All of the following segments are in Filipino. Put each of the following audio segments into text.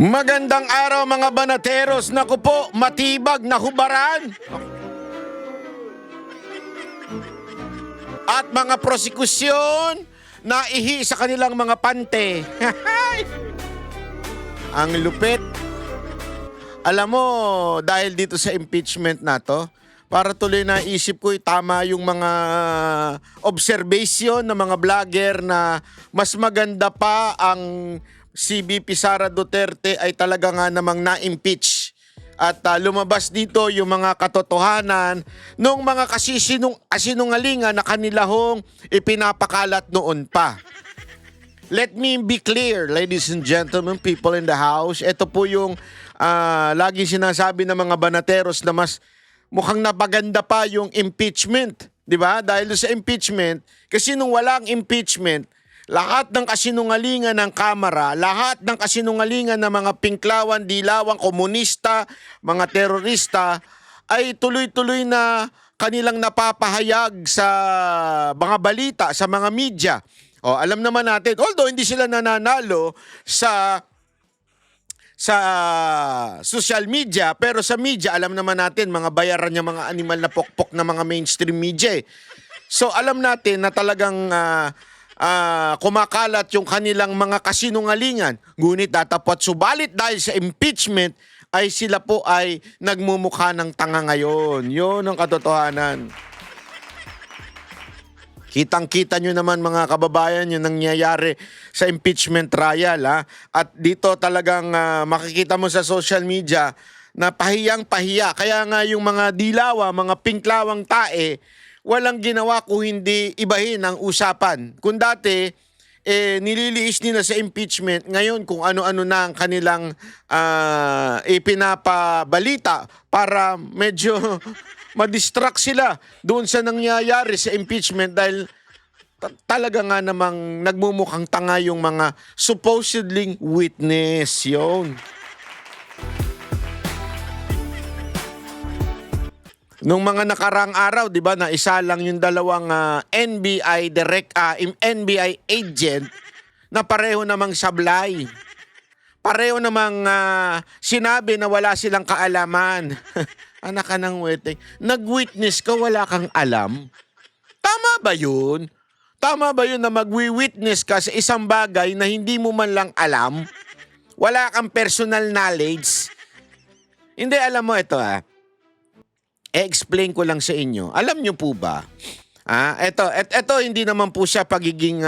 Magandang araw mga banateros. Naku po, matibag na hubaran. At mga prosekusyon na ihi sa kanilang mga pante. Ang lupit. Alam mo, dahil dito sa impeachment na to, para tuloy na isip ko tama yung mga observation ng mga vlogger na mas maganda pa ang si VP Sara Duterte ay talaga nga namang na-impeach. At lumabas dito yung mga katotohanan ng mga kasinungalingan na kanila hong ipinapakalat noon pa. Let me be clear, ladies and gentlemen, people in the house. Ito po yung lagi sinasabi ng mga banateros na mas mukhang napaganda pa yung impeachment. Di ba? Dahil sa impeachment, kasi nung walang impeachment, lahat ng kasinungalingan ng Kamara, lahat ng kasinungalingan ng mga pinklawan, dilawang, komunista, mga terorista, ay tuloy-tuloy na kanilang napapahayag sa mga balita, sa mga media. O, alam naman natin, although hindi sila nananalo sa social media, pero sa media, alam naman natin, mga bayaran niya mga animal na pokpok na mga mainstream media. So, alam natin na talagang kumakalat yung kanilang mga kasinungalingan. Ngunit datapot subalit dahil sa impeachment ay sila po ay nagmumukha ng tanga ngayon. Yun ang katotohanan. Kitang-kita nyo naman mga kababayan yung nangyayari sa impeachment trial. At dito talagang makikita mo sa social media na pahiyang-pahiya. Kaya nga yung mga dilawa, mga pinklawang tae, walang ginawa kung hindi ibahin ang usapan. Kung dati, nililiis nila sa impeachment, ngayon kung ano-ano na ang kanilang ipinapabalita para medyo madistract sila doon sa nangyayari sa impeachment dahil talaga nga namang nagmumukhang tanga yung mga supposedly witness. Yun. Nung mga nakarang araw, 'di ba, na isa lang yung dalawang NBI agent na pareho namang sablay. Pareho namang sinabi na wala silang kaalaman. Anak ka ng weting. Nag-witness ka, wala kang alam? Tama ba yun? Tama ba yun na mag-witness ka sa isang bagay na hindi mo man lang alam? Wala kang personal knowledge? Hindi, alam mo ito explain ko lang sa inyo. Alam nyo po ba? Ito hindi naman po siya pagiging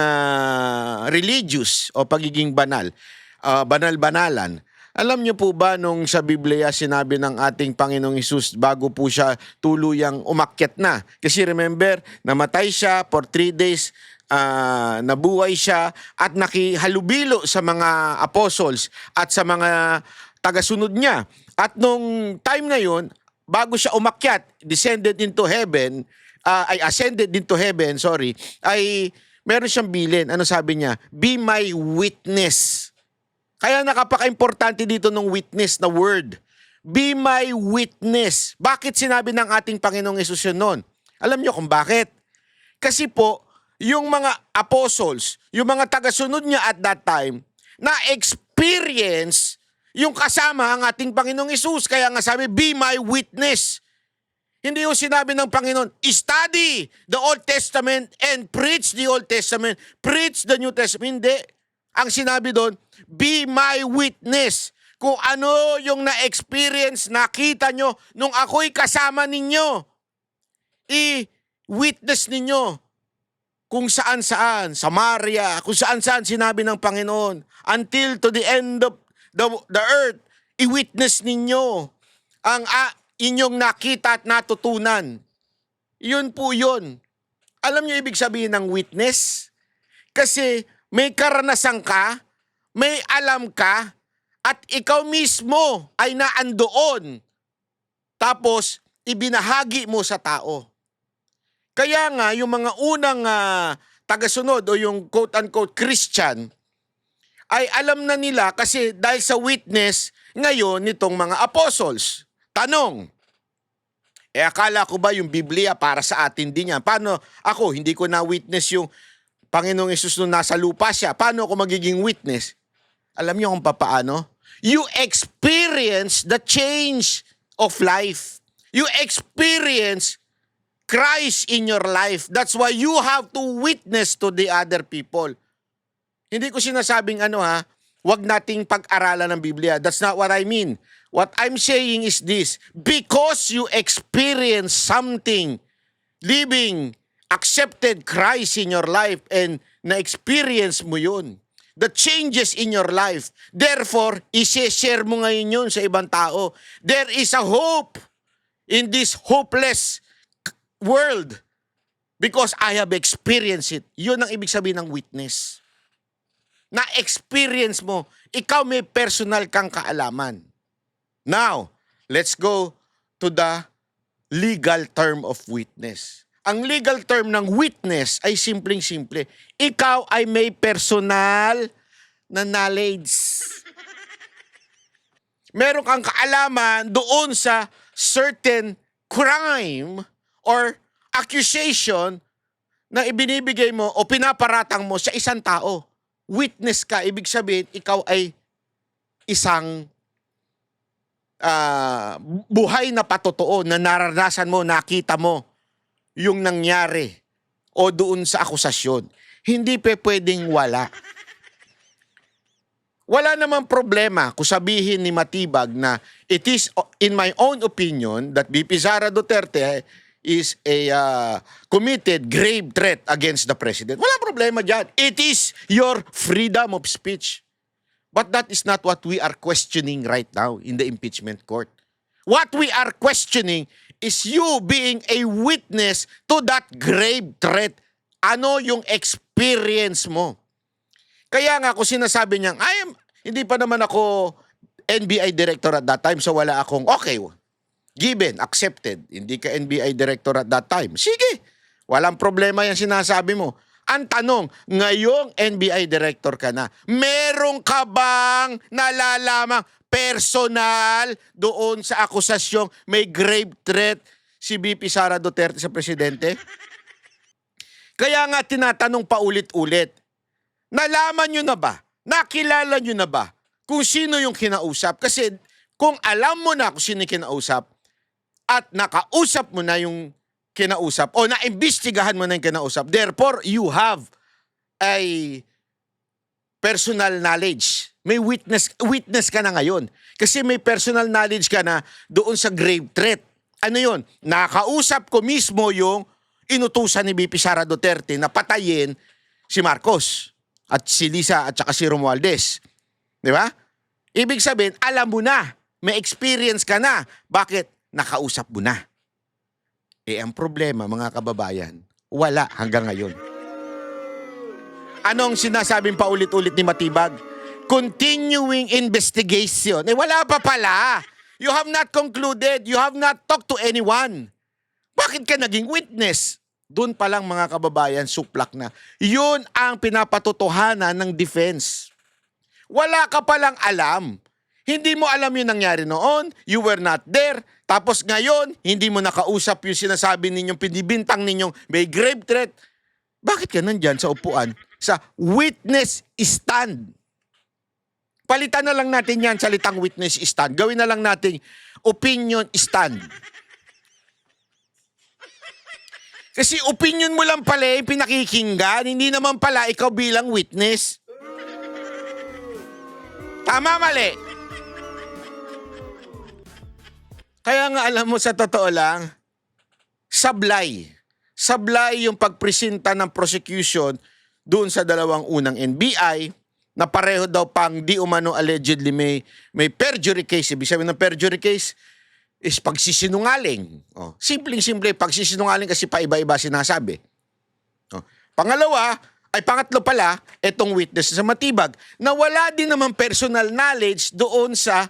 religious o pagiging banal. Banal-banalan. Alam niyo po ba nung sa Biblia sinabi ng ating Panginoong Hesus bago po siya tuluyang umakyat na? Kasi remember, namatay siya for 3 days, nabuhay siya at nakihalubilo sa mga apostles at sa mga tagasunod niya. At nung time na yun, bago siya umakyat, ascended into heaven, ay meron siyang bilin. Ano sabi niya? Be my witness. Kaya nakapaka-importante dito ng witness na word. Be my witness. Bakit sinabi ng ating Panginoong Hesus yun noon? Alam niyo kung bakit? Kasi po, yung mga apostles, yung mga tagasunod niya at that time, na-experience yung kasama ang ating Panginoong Hesus. Kaya nga sabi, be my witness. Hindi yung sinabi ng Panginoon, study the Old Testament and preach the Old Testament, preach the New Testament. Hindi. Ang sinabi doon, be my witness. Kung ano yung na-experience, nakita nyo nung ako'y kasama ninyo. I-witness ninyo kung saan-saan, Samaria, kung saan-saan sinabi ng Panginoon. Until to the end of the earth, i-witness ninyo ang inyong nakita at natutunan. Yun po yun. Alam niyo ibig sabihin ng witness? Kasi may karanasan ka, may alam ka, at ikaw mismo ay naandoon. Tapos, ibinahagi mo sa tao. Kaya nga, yung mga unang tagasunod o yung quote-unquote Christian, ay alam na nila kasi dahil sa witness ngayon nitong mga apostles. Tanong, akala ko ba yung Biblia para sa atin din yan? Paano ako, hindi ko na-witness yung Panginoong Hesus nung nasa lupa siya, paano ako magiging witness? Alam niyo kung paano? You experience the change of life. You experience Christ in your life. That's why you have to witness to the other people. Hindi ko sinasabing wag nating pag-aralan ng Biblia. That's not what I mean. What I'm saying is this, because you experience something, living, accepted Christ in your life, and na-experience mo yun, the changes in your life, therefore, isi-share mo ngayon yun sa ibang tao. There is a hope in this hopeless world because I have experienced it. Yun ang ibig sabihin ng witness. Na-experience mo, ikaw may personal kang kaalaman. Now, let's go to the legal term of witness. Ang legal term ng witness ay simpleng-simple. Ikaw ay may personal na knowledge. Meron kang kaalaman doon sa certain crime or accusation na ibinibigay mo o pinaparatang mo sa isang tao. Witness ka, ibig sabihin, ikaw ay isang buhay na patotoo na naranasan mo, nakita mo yung nangyari o doon sa akusasyon. Hindi pwedeng wala. Wala namang problema kung sabihin ni Matibag na it is, in my own opinion, that VP Sara Duterte is a committed grave threat against the president. Wala problema dyan. It is your freedom of speech. But that is not what we are questioning right now in the impeachment court. What we are questioning is you being a witness to that grave threat. Ano yung experience mo? Kaya nga kung sinasabi niyang, hindi pa naman ako NBI director at that time, so wala akong, okay, given, accepted. Hindi ka NBI director at that time. Sige, walang problema yan sinasabi mo. Ang tanong, ngayong NBI director ka na, meron ka bang nalalamang personal doon sa akusasyong may grave threat si VP Sara Duterte sa presidente? Kaya nga tinatanong paulit-ulit, nalaman nyo na ba? Nakilala nyo na ba kung sino yung kinausap? Kasi kung alam mo na kung sino yung kinausap at nakausap mo na yung kinausap o naimbestigahan mo na yung kinausap, therefore, you have a personal knowledge. May witness ka na ngayon. Kasi may personal knowledge ka na doon sa grave threat. Ano yun? Nakausap ko mismo yung inutusan ni VP Sara Duterte na patayin si Marcos at si Lisa at saka si Romualdez. Di ba? Ibig sabihin, alam mo na. May experience ka na. Bakit? Nakausap mo na. Ang problema, mga kababayan, wala hanggang ngayon. Anong sinasabing paulit-ulit ni Matibag? Continuing investigation. Wala pa pala. You have not concluded. You have not talked to anyone. Bakit ka naging witness? Doon pa lang, mga kababayan, suplak na. Yun ang pinapatotohanan ng defense. Wala ka palang alam. Hindi mo alam yung nangyari noon, you were not there, tapos ngayon, hindi mo nakausap yung sinasabi ninyong pinibintang ninyong may grave threat. Bakit ka nandyan sa upuan? Sa witness stand. Palitan na lang natin yan, salitang witness stand. Gawin na lang natin opinion stand. Kasi opinion mo lang pala yung pinakikinggan, hindi naman pala ikaw bilang witness. Tama, mali. Kaya nga alam mo, sa totoo lang, sablay. Sablay yung pagpresenta ng prosecution doon sa dalawang unang NBI na pareho daw pang di umano allegedly may perjury case. Ibig sabihin ng perjury case is pagsisinungaling. Simpleng-simple, pagsisinungaling kasi paiba-iba sinasabi. Pangatlo pala, itong witness sa Matibag na wala din naman personal knowledge doon sa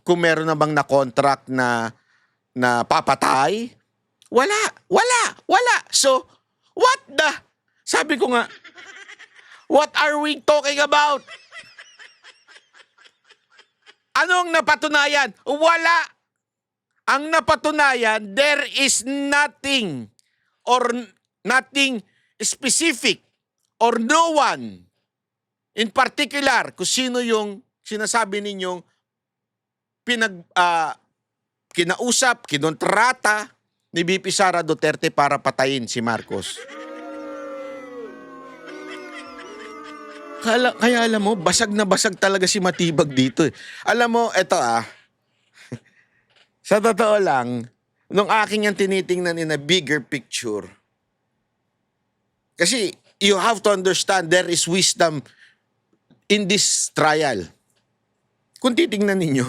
kung meron na bang na-contract na papatay. Wala. So, what the? Sabi ko nga, what are we talking about? Anong napatunayan? Wala. Ang napatunayan, there is nothing or nothing specific or no one in particular kung sino yung sinasabi ninyong kinausap, kinontrata ni VP Sara Duterte para patayin si Marcos. Kaya alam mo, basag na basag talaga si Matibag dito. Alam mo, eto sa totoo lang, nung aking yung tinitingnan in a bigger picture, kasi you have to understand there is wisdom in this trial. Kung titingnan ninyo,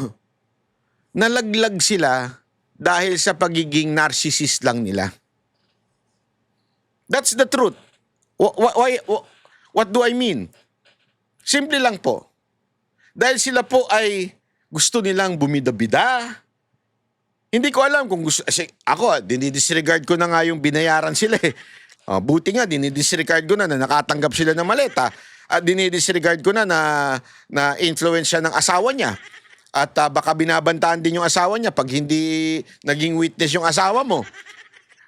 nalaglag sila dahil sa pagiging narcissist lang nila. That's the truth. What do I mean? Simple lang po. Dahil sila po ay gusto nilang bumida-bida. Hindi ko alam kung gusto. Kasi ako, dinidisregard ko na nga yung binayaran sila eh. Buti nga, dinidisregard ko na nakatanggap sila ng maleta. At dinidisregard ko na influence siya ng asawa niya. At baka binabantaan din yung asawa niya pag hindi naging witness yung asawa mo.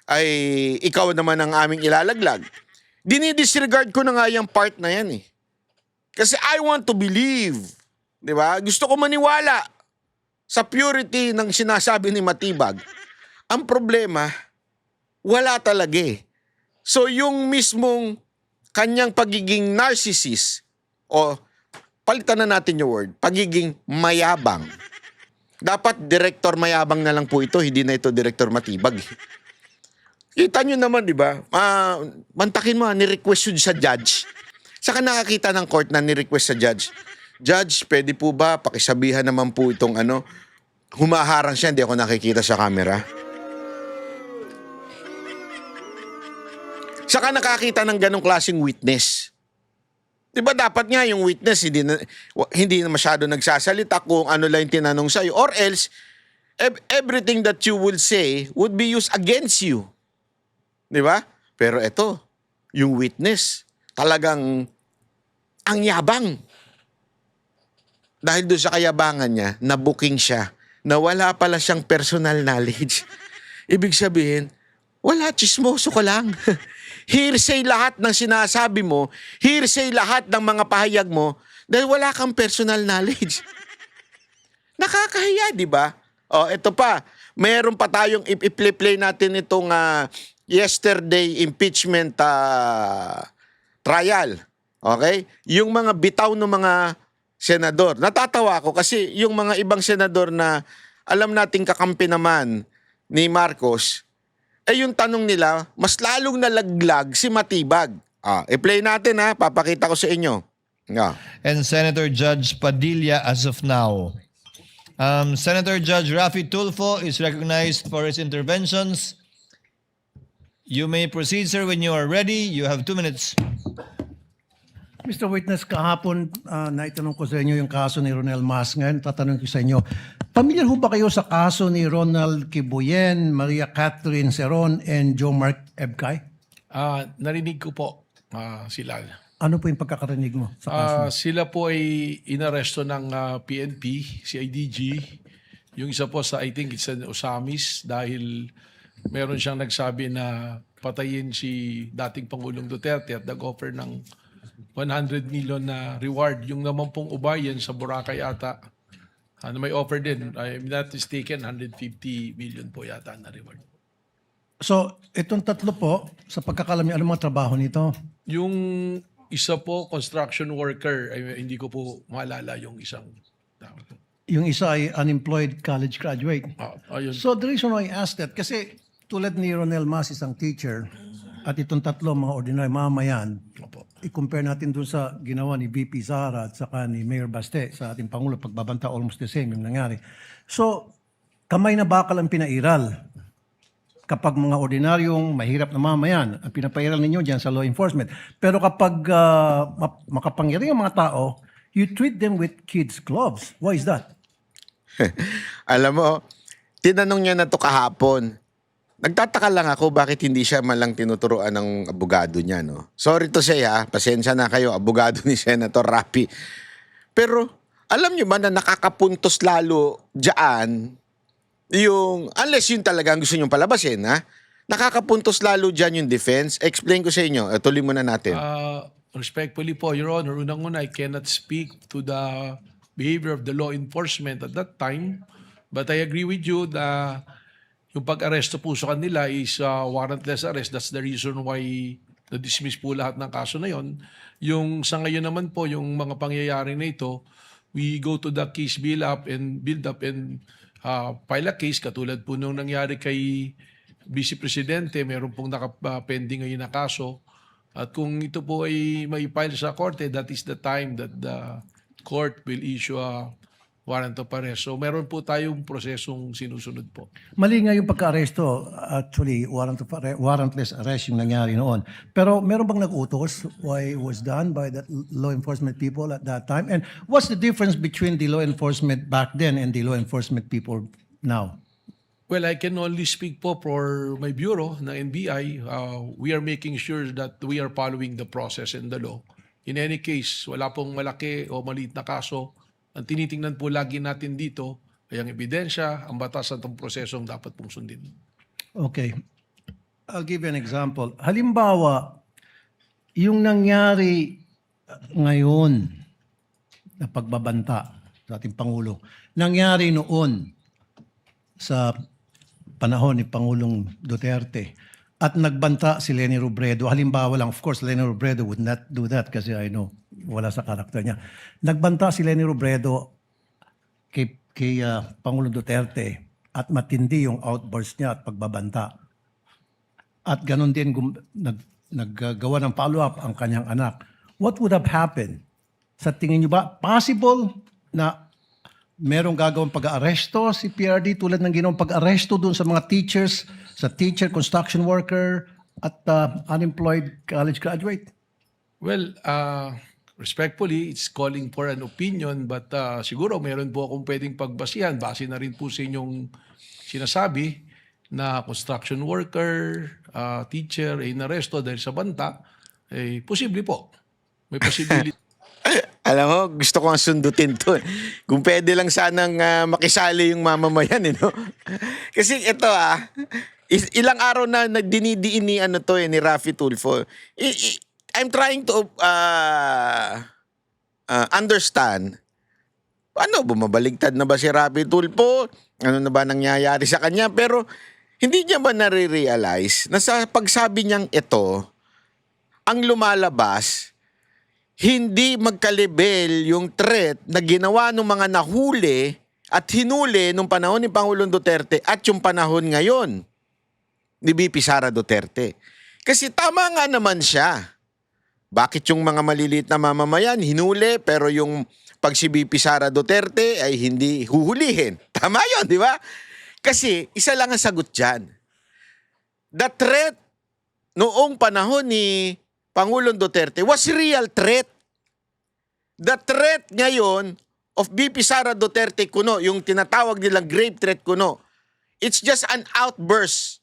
Ay ikaw naman ang aming ilalaglag. Dinidisregard ko na nga yung part na yan eh. Kasi I want to believe. Di ba? Gusto ko maniwala sa purity ng sinasabi ni Matibag. Ang problema, wala talaga eh. So yung mismong kanyang pagiging narcissist o palitan na natin yung word, pagiging mayabang. Dapat director mayabang na lang po ito, hindi na ito director Matibag. Kita nyo naman, di ba? Mantakin mo, ni-request yun sa judge. Saka nakakita ng court na ni-request sa judge. Judge, pwede po ba pakisabihan naman po itong humaharang siya, hindi ako nakikita sa camera. Saka nakakita ng ganong klaseng witness. Diba dapat nga yung witness hindi na masyado nagsasalita kung ano lang tinanong sa'yo. Or else, everything that you will say would be used against you. Diba? Pero ito, yung witness, talagang ang yabang. Dahil doon sa kayabangan niya, nabuking siya na wala pala siyang personal knowledge. Ibig sabihin, wala, chismoso ka lang. Hearsay lahat ng sinasabi mo, hearsay lahat ng mga pahayag mo dahil wala kang personal knowledge. Nakakahiya, di ba? Ito pa, mayroon pa tayong i-play natin itong yesterday impeachment trial. Okay? Yung mga bitaw ng mga senador. Natatawa ako kasi yung mga ibang senador na alam nating kakampi naman ni Marcos, yung tanong nila, mas lalong nalaglag si Matibag. I-play natin papakita ko sa inyo. And Senator Judge Padilla as of now. Senator Judge Raffy Tulfo is recognized for his interventions. You may proceed, sir, when you are ready. You have 2 minutes. Mr. Witness, kahapon naitanong ko sa inyo yung kaso ni Ronel Mas. Ngayon, tatanong ko sa inyo, pamilyar ho ba kayo sa kaso ni Ronald Kibuyen, Maria Catherine Seron, and Joe Mark Ebcay? Narinig ko po sila. Ano po yung pagkakarinig mo sa kaso? Sila po ay inaresto ng PNP, CIDG. Yung isa po I think it's an Osamis dahil meron siyang nagsabi na patayin si dating Pangulong Duterte at nag-offer ng 100 million na reward. Yung naman pong ubayan sa Boracay yata, may offer din. I'm not mistaken, 150 million po yata na reward. So, itong tatlo po, sa pagkakalam niyo, ano mga trabaho nito? Yung isa po, construction worker, hindi ko po maalala yung isang tao. Yung isa ay unemployed college graduate. Ayun. So, the reason why I asked that, kasi tulad ni Ronel Mas, isang teacher, at itong tatlo, mga ordinary mamayan, i-compare natin dun sa ginawa ni VP Sara at saka ni Mayor Baste sa ating Pangulo, pagbabanta almost the same yung nangyari. So, kamay na bakal ang pinairal. Kapag mga ordinaryong mahirap na mamayan, ang pinapairal ninyo dyan sa law enforcement. Pero kapag makapangyari ang mga tao, you treat them with kids' gloves. Why is that? Alam mo, tinanong niya na to kahapon. Nagtataka lang ako bakit hindi siya malang tinuturuan ng abogado niya, no? Sorry to say pasensya na kayo, abogado ni Senator Raffy. Pero alam niyo ba na nakakapuntos lalo dyan yung, unless yun talaga ang gusto niyong palabasin, nakakapuntos lalo dyan yung defense. Explain ko sa inyo, tuloy muna natin. Respectfully po, Your Honor, unang-una, I cannot speak to the behavior of the law enforcement at that time. But I agree with you na yung pag-aresto po sa kanila is warrantless arrest. That's the reason why na-dismiss po lahat ng kaso na yon. Yung sa ngayon naman po, yung mga pangyayari na ito, we go to the case build up and file a case katulad po nung nangyari kay Vice Presidente, meron pong nakapending ngayon na kaso. At kung ito po ay may file sa korte, that is the time that the court will issue a warrant of arrest. So meron po tayong prosesong sinusunod po. Mali nga yung pagka-aresto, actually, warrantless arrest yung nangyari noon. Pero meron bang nag-utos why it was done by the law enforcement people at that time? And what's the difference between the law enforcement back then and the law enforcement people now? Well, I can only speak po for my bureau na NBI. We are making sure that we are following the process and the law. In any case, wala pong malaki o maliit na kaso. Ang tinitingnan po lagi natin dito ay ang ebidensya, ang batas at ang prosesong dapat pong sundin. Okay. I'll give you an example. Halimbawa, yung nangyari ngayon na pagbabanta sa ating Pangulo, nangyari noon sa panahon ni Pangulong Duterte at nagbanta si Leni Robredo. Halimbawa lang, of course, Leni Robredo would not do that kasi I know, wala sa karakter niya. Nagbanta si Leni Robredo kay Pangulong Duterte at matindi yung outburst niya at pagbabanta. At ganun din naggagawa ng follow-up ang kanyang anak. What would have happened? Sa tingin niyo ba, possible na merong gagawang pag-aaresto si PRD tulad ng ginawang pag-aaresto doon sa mga teachers, sa teacher, construction worker, at unemployed college graduate? Well, respectfully, it's calling for an opinion but siguro meron po akong pwedeng pagbasihan. Base na rin po sa inyong sinasabi na construction worker, teacher, ay inaresto dahil sa banta. Eh, posible po. May possibility. Alam mo, gusto ko ang sundutin to. Kung pwede lang sanang makisali yung mamamayan, no? Kasi ito ilang araw na nagdinidiin ni ni Raffy Tulfo. I'm trying to understand. Ano, bumabaligtad na ba si Raffy Tulfo? Ano na ba nangyayari sa kanya? Pero hindi niya ba nare-realize na sa pagsabi niyang ito, ang lumalabas, hindi magkalibel yung threat na ginawa ng mga nahuli at hinuli nung panahon ni Pangulong Duterte at yung panahon ngayon ni VP Sara Duterte. Kasi tama nga naman siya. Bakit yung mga maliliit na mamamayan hinuli pero yung pag si VP Sara Duterte ay hindi huhulihin? Tama yun, di ba? Kasi isa lang ang sagot dyan. The threat noong panahon ni Pangulong Duterte was real threat. The threat ngayon of VP Sara Duterte kuno, yung tinatawag nilang grave threat kuno, it's just an outburst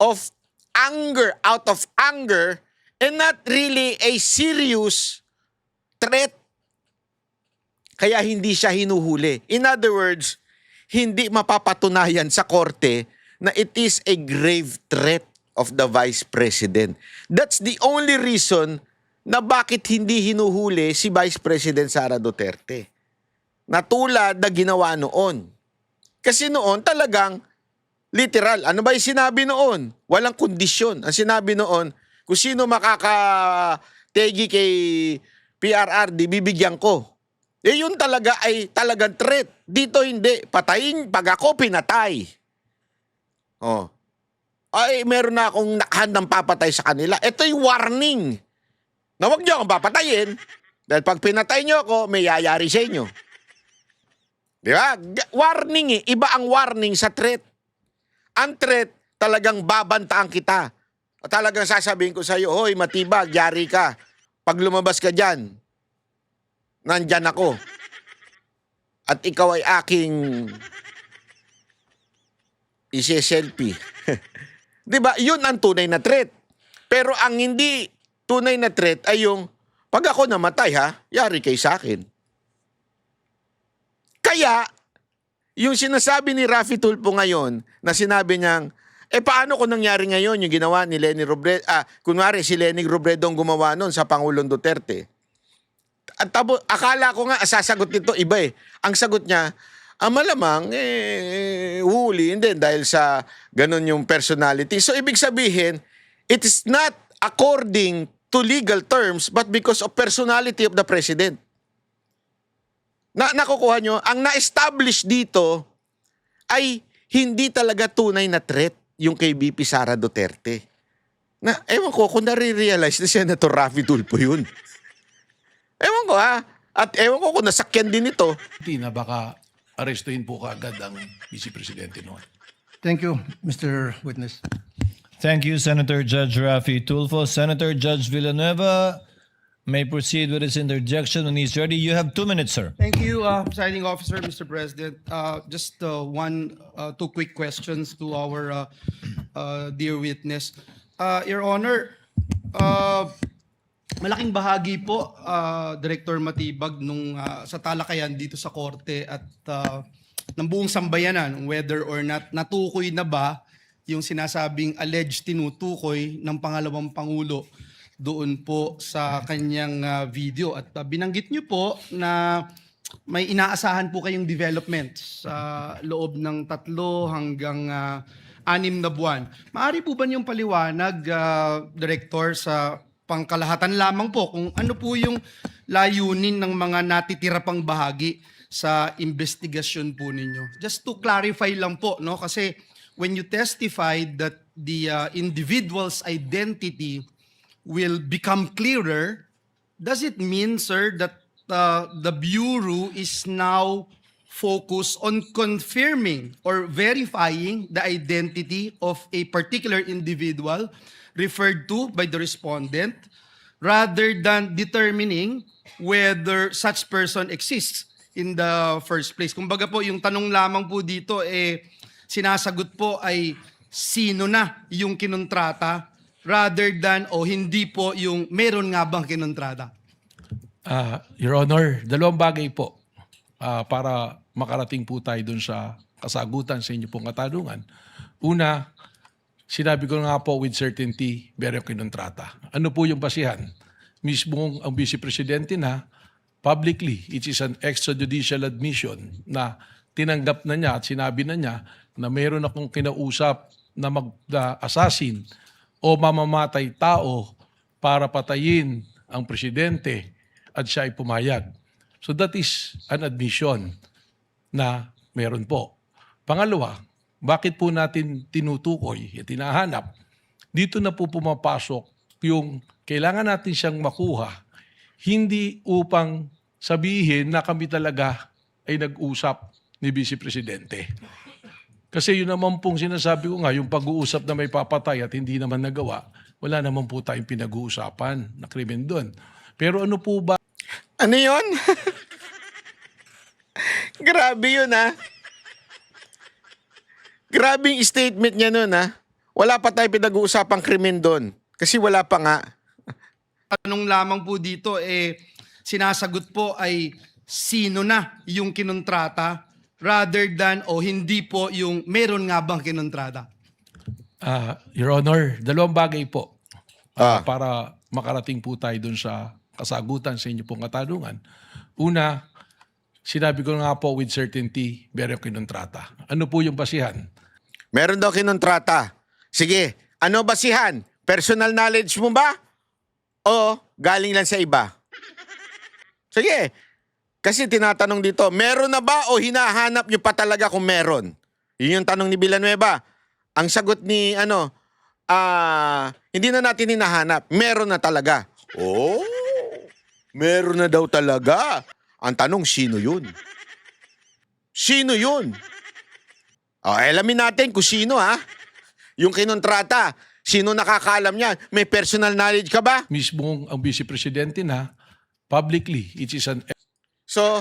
of anger, out of anger, and not really a serious threat. Kaya hindi siya hinuhuli. In other words, hindi mapapatunayan sa korte na it is a grave threat of the Vice President. That's the only reason na bakit hindi hinuhuli si Vice President Sara Duterte. Na tulad na ginawa noon. Kasi noon talagang literal. Ano ba yung sinabi noon? Walang kondisyon. Ang sinabi noon, kung sino makakategi kay PRRD, bibigyan ko. Eh yun talaga ay talagang threat. Dito hindi. Patayin, pag ako pinatay. Oh. Ay, meron na akong nakahandang papatay sa kanila. Ito'y warning na huwag niyo akong papatayin dahil pag pinatay niyo ako, may yayari sa inyo. Di ba? Warning eh. Iba ang warning sa threat. Ang threat, talagang babantaan kita. At talagang sasabihin ko sa iyo, hoy, matibag, yari ka. Pag lumabas ka dyan, nandyan ako. At ikaw ay aking isi-selfie. Diba? Yun ang tunay na threat. Pero ang hindi tunay na threat ay yung, pag ako namatay yari kay sa akin. Kaya, yung sinasabi ni Raffy Tulfo ngayon, na sinabi niyang, paano kung nangyari ngayon yung ginawa ni Leni Robredo, kunwari si Leni Robredo ang gumawa nun sa Pangulong Duterte. akala ko nga sasagot nito iba eh. Ang sagot niya, malamang huli din dahil sa ganun yung personality. So ibig sabihin, it is not according to legal terms but because of personality of the president. Nakukuha nyo, ang na-establish dito ay hindi talaga tunay na threat yung kay VP Sara Duterte. Ewan ko kung nare-realize na Senator Raffy Tulfo yun. Ewan ko at ewan ko kung nasakyan din ito. Hindi na baka arestuhin po kaagad ang Vice Presidente noon. Thank you, Mr. Witness. Thank you, Senator Judge Raffy Tulfo. Senator Judge Villanueva may proceed with his interjection when he's ready. You have 2 minutes, sir. Thank you, Presiding Officer, Mr. President. Just two quick questions to our dear witness. Your Honor, malaking bahagi po, Director Matibag, nung sa talakayan dito sa korte at ng buong sambayanan, whether or not natukoy na ba yung sinasabing alleged tinutukoy ng pangalawang Pangulo doon po sa kanyang video. At binanggit niyo po na may inaasahan po kayong development sa loob ng 3 hanggang 6 na buwan. Maaari po ba niyong paliwanag, Director, sa pangkalahatan lamang po kung ano po yung layunin ng mga natitira pang bahagi sa investigasyon po ninyo? Just to clarify lang po, no? Kasi when you testified that the individual's identity will become clearer, does it mean, sir, that the Bureau is now focused on confirming or verifying the identity of a particular individual referred to by the respondent rather than determining whether such person exists in the first place? Kumbaga po, yung tanong lamang po dito, sinasagot po ay sino na yung kinontrata rather than hindi po yung meron nga bang kinontrata? Your Honor, 2 bagay po para makarating po tayo dun sa kasagutan sa inyo pong katanungan. Una, sinabi ko nga po with certainty, meron kinontrata. Ano po yung basihan? Mismo ang Vice Presidente na publicly, it is an extrajudicial admission na tinanggap na niya at sinabi na niya na meron akong kinausap na mag-assassin o mamamatay tao para patayin ang presidente at siya ay pumayag. So that is an admission na meron po. Pangalawa, bakit po natin tinutukoy at tinahanap? Dito na po pumapasok yung kailangan natin siyang makuha, hindi upang sabihin na kami talaga ay nag-usap ni Vice Presidente. Kasi yun naman pong sinasabi ko nga, yung pag-uusap na may papatay at hindi naman nagawa, wala naman po tayong pinag-uusapan na krimen doon. Pero ano po ba? Ano yun? Grabe yun Grabe yung statement niya nun Wala pa tayong pinag-uusapang krimen doon. Kasi wala pa nga. Tanong lamang po dito, sinasagot po ay sino na yung kinontrata rather than hindi po yung meron nga bang kinontrata? Your Honor, 2 bagay po para makarating po tayo dun sa kasagutan sa inyo pong katanungan. Una, sinabi ko nga po with certainty, meron kinontrata. Ano po yung basihan? Meron daw kinontrata. Sige, ano basihan? Personal knowledge mo ba? O galing lang sa iba? Sige. Kasi tinatanong dito, meron na ba o hinahanap nyo pa talaga kung meron? Yun yung tanong ni Villanueva. Ang sagot ni hindi na natin hinahanap. Meron na talaga. Oh, meron na daw talaga. Ang tanong, sino yun? Sino yun? Alamin natin kung sino Yung kinontrata. Sino nakakaalam niyan? May personal knowledge ka ba? Mismo ang Vice Presidente na publicly, it is an So,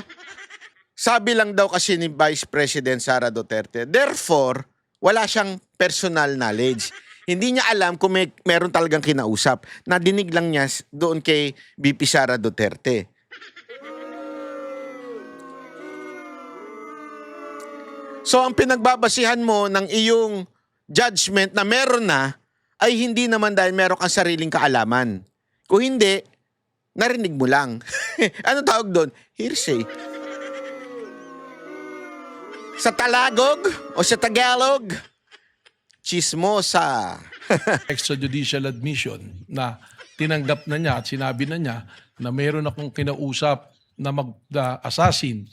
sabi lang daw kasi ni Vice President Sara Duterte, therefore, wala siyang personal knowledge. Hindi niya alam kung meron talagang kinausap. Nadinig lang niya doon kay VP Sara Duterte. So, ang pinagbabasihan mo ng iyong judgment na meron na, ay hindi naman dahil meron kang sariling kaalaman. Kung hindi, narinig mo lang. Ano tawag doon? Hearsay. Sa Talagog o sa Tagalog, chismosa. Extrajudicial admission na tinanggap na niya at sinabi na niya na mayroon akong kinausap na mag-assassin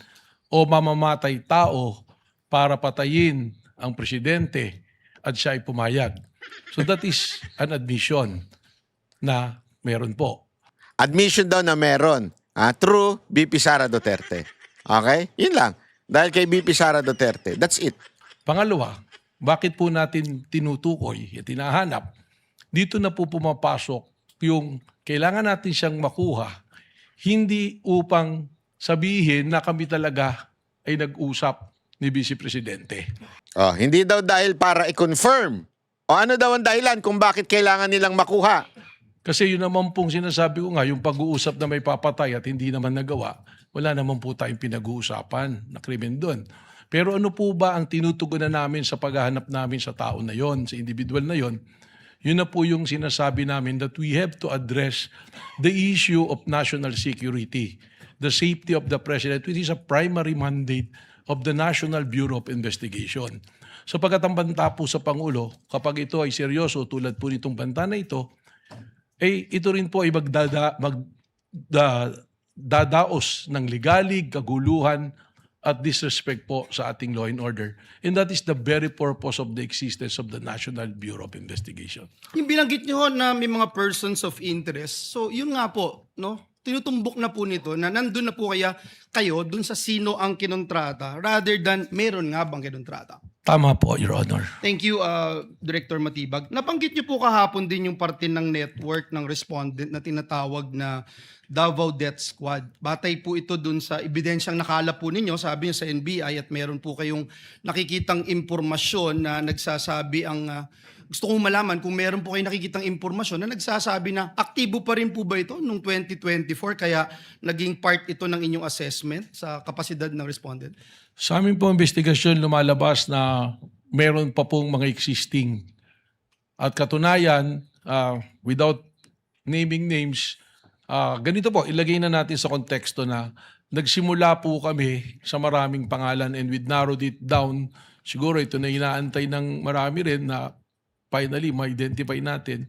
o mamamatay tao para patayin ang presidente at siya ay pumayag. So that is an admission na meron po. Admission daw na meron. True BP Sara Duterte. Okay? Yun lang. Dahil kay BP Sara Duterte. That's it. Pangalawa, bakit po natin tinutukoy at tinahanap? Dito na po pumapasok yung kailangan natin siyang makuha, hindi upang sabihin na kami talaga ay nag-usap ni Vice Presidente. Hindi daw dahil para i-confirm. O ano daw ang dahilan kung bakit kailangan nilang makuha? Kasi yun naman pong sinasabi ko nga, yung pag-uusap na may papatay at hindi naman nagawa, wala naman po tayong pinag-uusapan na krimen doon. Pero ano po ba ang tinutugunan namin sa paghahanap namin sa tao na yon, sa individual na yon? Yun na po yung sinasabi namin that we have to address the issue of national security, the safety of the president, which is a primary mandate of the National Bureau of Investigation. So pagkatambanta po sa Pangulo, kapag ito ay seryoso tulad po nitong banta na ito, ito rin po ay dadaos ng ligalig, kaguluhan, at disrespect po sa ating law and order. And that is the very purpose of the existence of the National Bureau of Investigation. Yung binanggit nyo na may mga persons of interest, so yun nga po, no? Tinutumbok na po nito na nandun na po kaya kayo dun sa sino ang kinontrata rather than meron nga bang kinontrata. Tama po, Your Honor. Thank you, Director Matibag. Nabanggit niyo po kahapon din yung parte ng network ng respondent na tinatawag na Davao Death Squad. Batay po ito dun sa ebidensyang nakala po ninyo, sabi niyo sa NBI, at meron po kayong nakikitang impormasyon na nagsasabi ang... gusto kong malaman kung meron po kayong nakikitang impormasyon na nagsasabi na aktibo pa rin po ba ito noong 2024 kaya naging part ito ng inyong assessment sa kapasidad ng respondent? Sa amin po investigasyon lumalabas na meron pa pong mga existing. At katunayan, without naming names, ganito po, ilagay na natin sa konteksto na nagsimula po kami sa maraming pangalan and we narrowed it down. Siguro ito na inaantay ng marami rin na finally ma-identify natin.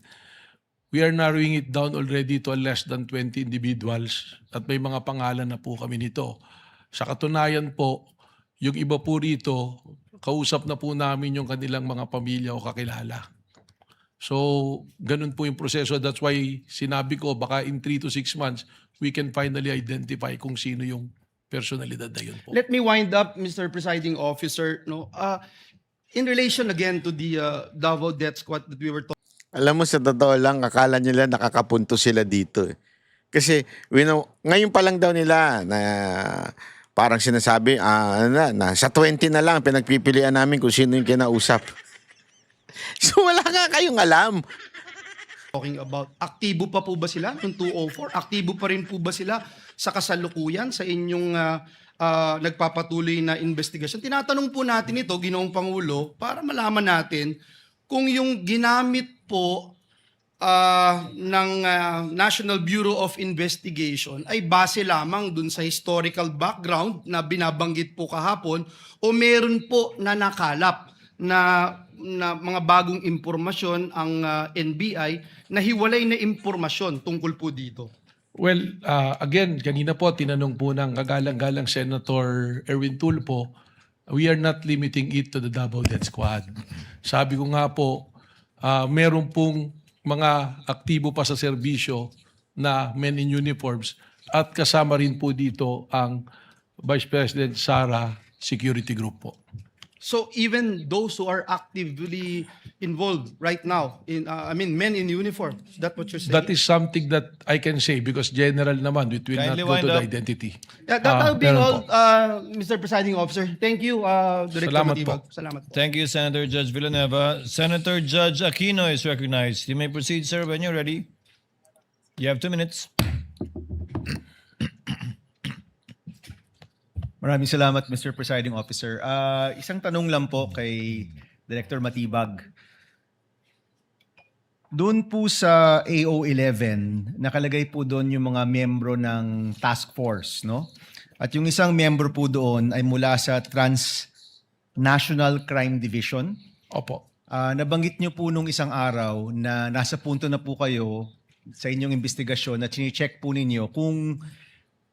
We are narrowing it down already to less than 20 individuals at may mga pangalan na po kami nito. Sa katunayan po, yung iba po rito, kausap na po namin yung kanilang mga pamilya o kakilala. So, ganun po yung proseso. That's why sinabi ko, baka in 3 to 6 months, we can finally identify kung sino yung personalidad na yun po. Let me wind up, Mr. Presiding Officer. No, in relation again to the Davao Death Squad that we were talking. Alam mo, sa totoo lang, akala nila nakakapunto sila dito. Kasi ngayon pa lang daw nila na parang sinasabi, sa 20 na lang pinagpipilian namin kung sino yung kinausap. So wala nga kayong alam. Talking about, aktibo pa po ba sila noong 204? Aktibo pa rin po ba sila sa kasalukuyan sa inyong nagpapatuloy na investigasyon? Tinatanong po natin ito, Ginoong Pangulo, para malaman natin kung yung ginamit po ng National Bureau of Investigation ay base lamang dun sa historical background na binabanggit po kahapon o meron po na nakalap na mga bagong impormasyon ang NBI na hiwalay na impormasyon tungkol po dito. Well, again, kanina po tinanong po ng kagalang-galang Senator Erwin Tulfo, we are not limiting it to the Davao Death Squad. Sabi ko nga po, meron pong mga aktibo pa sa serbisyo na men in uniforms at kasama rin po dito ang Vice President Sara Security Group po. So even those who are actively involved right now, men in uniform, is that what you're saying? That is something that I can say because general naman, it will Kindly not go wind to the up. identity. Yeah, that will be meron all, po. Mr. Presiding Officer. Thank you, Director Salamat Matibag. po. Salamat po. Thank you, Senator Judge Villanueva. Senator Judge Aquino is recognized. You may proceed, sir, when you're ready. You have 2 minutes. Maraming salamat, Mr. Presiding Officer. Isang tanong lang po kay Director Matibag. Doon po sa AO11, nakalagay po doon yung mga miyembro ng task force, no? At yung isang miyembro po doon ay mula sa Transnational Crime Division. Opo. Nabanggit niyo po nung isang araw na nasa punto na po kayo sa inyong investigasyon na chine-check po ninyo kung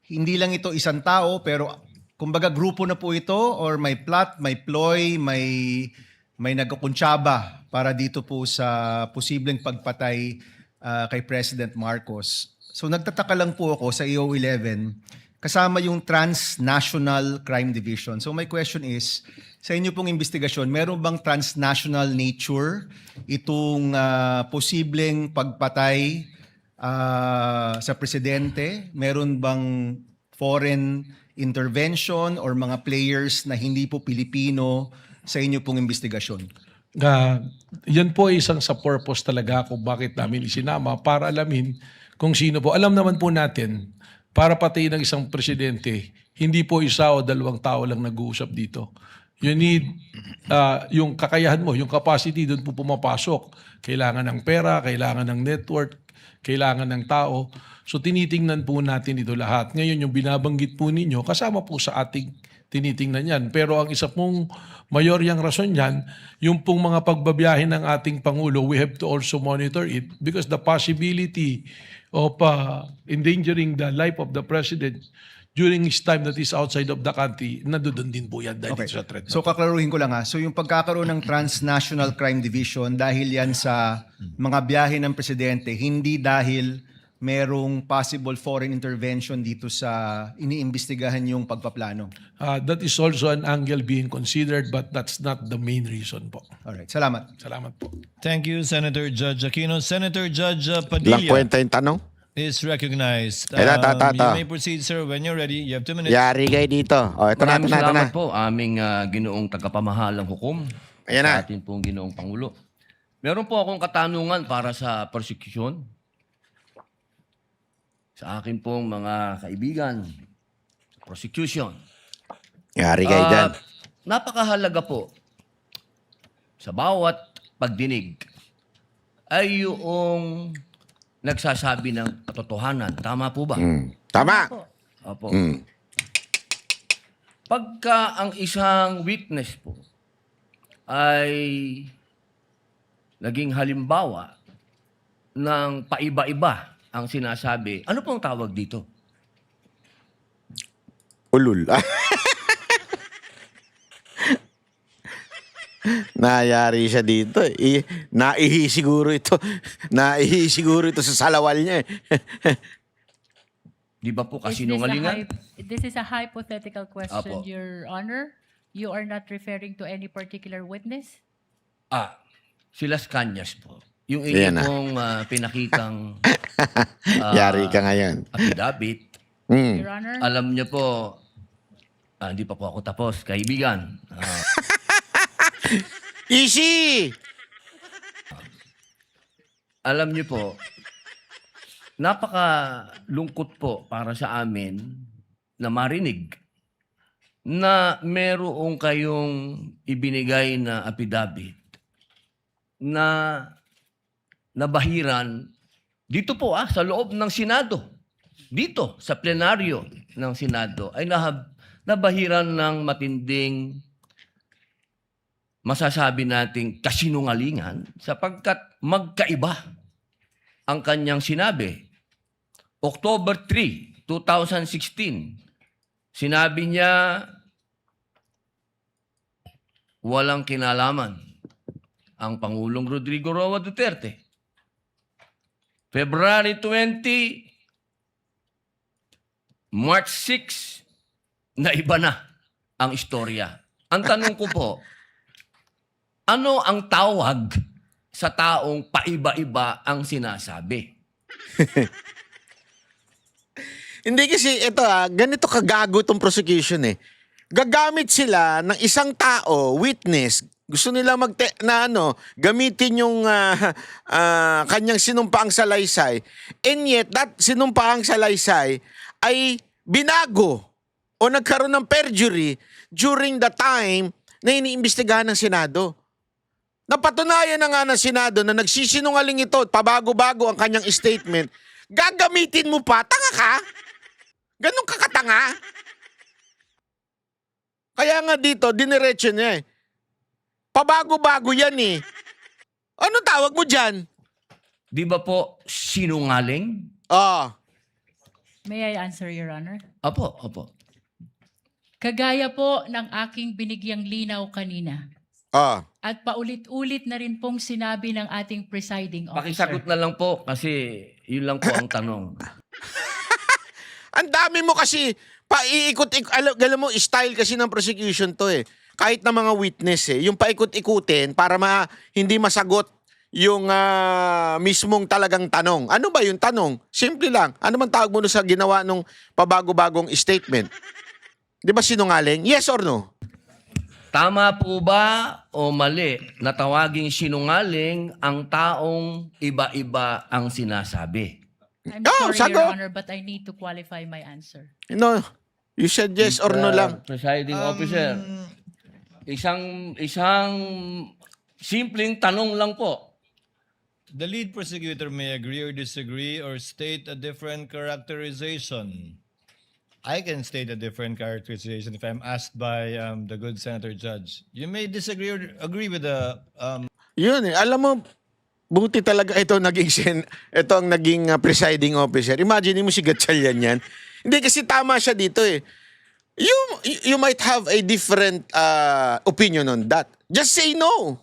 hindi lang ito isang tao pero kumbaga grupo na po ito or may plot, may ploy, may nagkukuntsaba para dito po sa posibleng pagpatay kay President Marcos. So nagtataka lang po ako sa EO11 kasama yung Transnational Crime Division. So my question is, sa inyo pong investigasyon, meron bang transnational nature itong posibleng pagpatay sa presidente? Meron bang foreign intervention or mga players na hindi po Pilipino sa inyo pong investigasyon? Yan po ay isang sa purpose talaga kung bakit namin isinama para alamin kung sino po. Alam naman po natin, para patayin ng isang presidente, hindi po isa o dalawang tao lang nag-uusap dito. You need yung kakayahan mo, yung capacity, doon po pumapasok. Kailangan ng pera, kailangan ng network, kailangan ng tao. So tinitingnan po natin ito lahat. Ngayon yung binabanggit po ninyo, kasama po sa ating tinitingnan yan. Pero ang isa pong mayoryang rason yan, yung pong mga pagbabiyahe ng ating Pangulo, we have to also monitor it because the possibility of endangering the life of the President during his time that is outside of the country, nandoon din po yan dahil sa threat. So kaklaruhin ko lang ha. So yung pagkakaroon ng Transnational Crime Division dahil yan sa mga biyahe ng presidente, hindi dahil merong possible foreign intervention dito sa iniimbestigahan yung pagpaplano. That is also an angle being considered but that's not the main reason po. Alright, salamat. Salamat po. Thank you, Senator Judge Aquino. Senator Judge Lang Padilla kwenta yung tanong. is recognized. Ito. You may proceed, sir, when you're ready. You have 2 minutes. Yari kayo dito. O, ito na, Maraming ito na. salamat po aming ginoong tagapamahalang hukom. Ayan na. Sa atin pong ginoong Pangulo. Meron po akong katanungan para sa prosecution. Sa akin pong mga kaibigan. Prosecution. Yari kayo dyan. Napakahalaga po sa bawat pagdinig ay yung nagsasabi ng katotohanan. Tama po ba? Tama. Opo. Pagka ang isang witness po ay naging halimbawa ng paiba-iba ang sinasabi, ano pong tawag dito? Ulul. Nayari siya dito. Naihi siguro ito. Naihi siguro ito sa salawal niya. Di ba po Is kasinungalingan? this is a hypothetical question, Apo. Your Honor. You are not referring to any particular witness? Si Las Cañas po. Yung Yan inyo na. pong pinakitang Yari ka ngayon. affidavit, Mm. Your Honor? alam niyo po, hindi pa po ako tapos, kaibigan. Easy! Alam niyo po, napakalungkot po para sa amin na marinig na merong kayong ibinigay na affidavit na nabahiran dito po sa loob ng Senado. Dito sa plenaryo ng Senado ay nabahiran ng matinding masasabi nating kasinungalingan sapagkat magkaiba ang kanyang sinabi. October 3, 2016, sinabi niya walang kinalaman ang Pangulong Rodrigo Roa Duterte. February 20, March 6, na iba na ang istorya. Ang tanong ko po, ano ang tawag sa taong paiba-iba ang sinasabi? Hindi kasi ito ganito kagago tong prosecution eh. Gagamit sila ng isang tao, witness, gusto nila gamitin yung kanyang sinumpaang salaysay. And yet, that sinumpaang salaysay ay binago o nagkaroon ng perjury during the time na iniimbestigahan ng Senado. napatunayan na nga ng Senado na nagsisinungaling ito, pabago-bago ang kanyang statement, gagamitin mo pa? Tanga ka? Ganun ka katanga? Kaya nga dito, diniretso niya eh. Pabago-bago yan eh. Ano tawag mo dyan? Di ba po sinungaling? Ah, May I answer, Your Honor? Opo, opo. Kagaya po ng aking binigyang linaw kanina ah. at paulit-ulit na rin pong sinabi ng ating presiding officer. Pakisagot na lang po kasi yun lang po ang tanong. Ang dami mo kasi, paiikot-ikot, alam mo, style kasi ng prosecution to eh. Kahit na mga witness eh, yung paikot-ikutin para hindi masagot yung mismong talagang tanong. Ano ba yung tanong? Simple lang. Ano man tawag mo doon sa ginawa nung pabago-bagong statement? Di ba sinungaling? Yes or no? Tama po ba o mali na tawaging sinungaling ang taong iba-iba ang sinasabi? I'm Oh, sorry, sagot. Your Honor, but I need to qualify my answer. No, you said yes or no lang. Presiding officer, isang simpleng tanong lang po. The lead prosecutor may agree or disagree or state a different characterization. I can state a different characterization if I'm asked by the good Senator Judge. You may disagree or agree with the Yun eh. Alam mo, buti talaga ito ito ang naging presiding officer. Imagine mo si Gatchalian yan. Hindi kasi tama siya dito eh. You might have a different opinion on that. Just say no.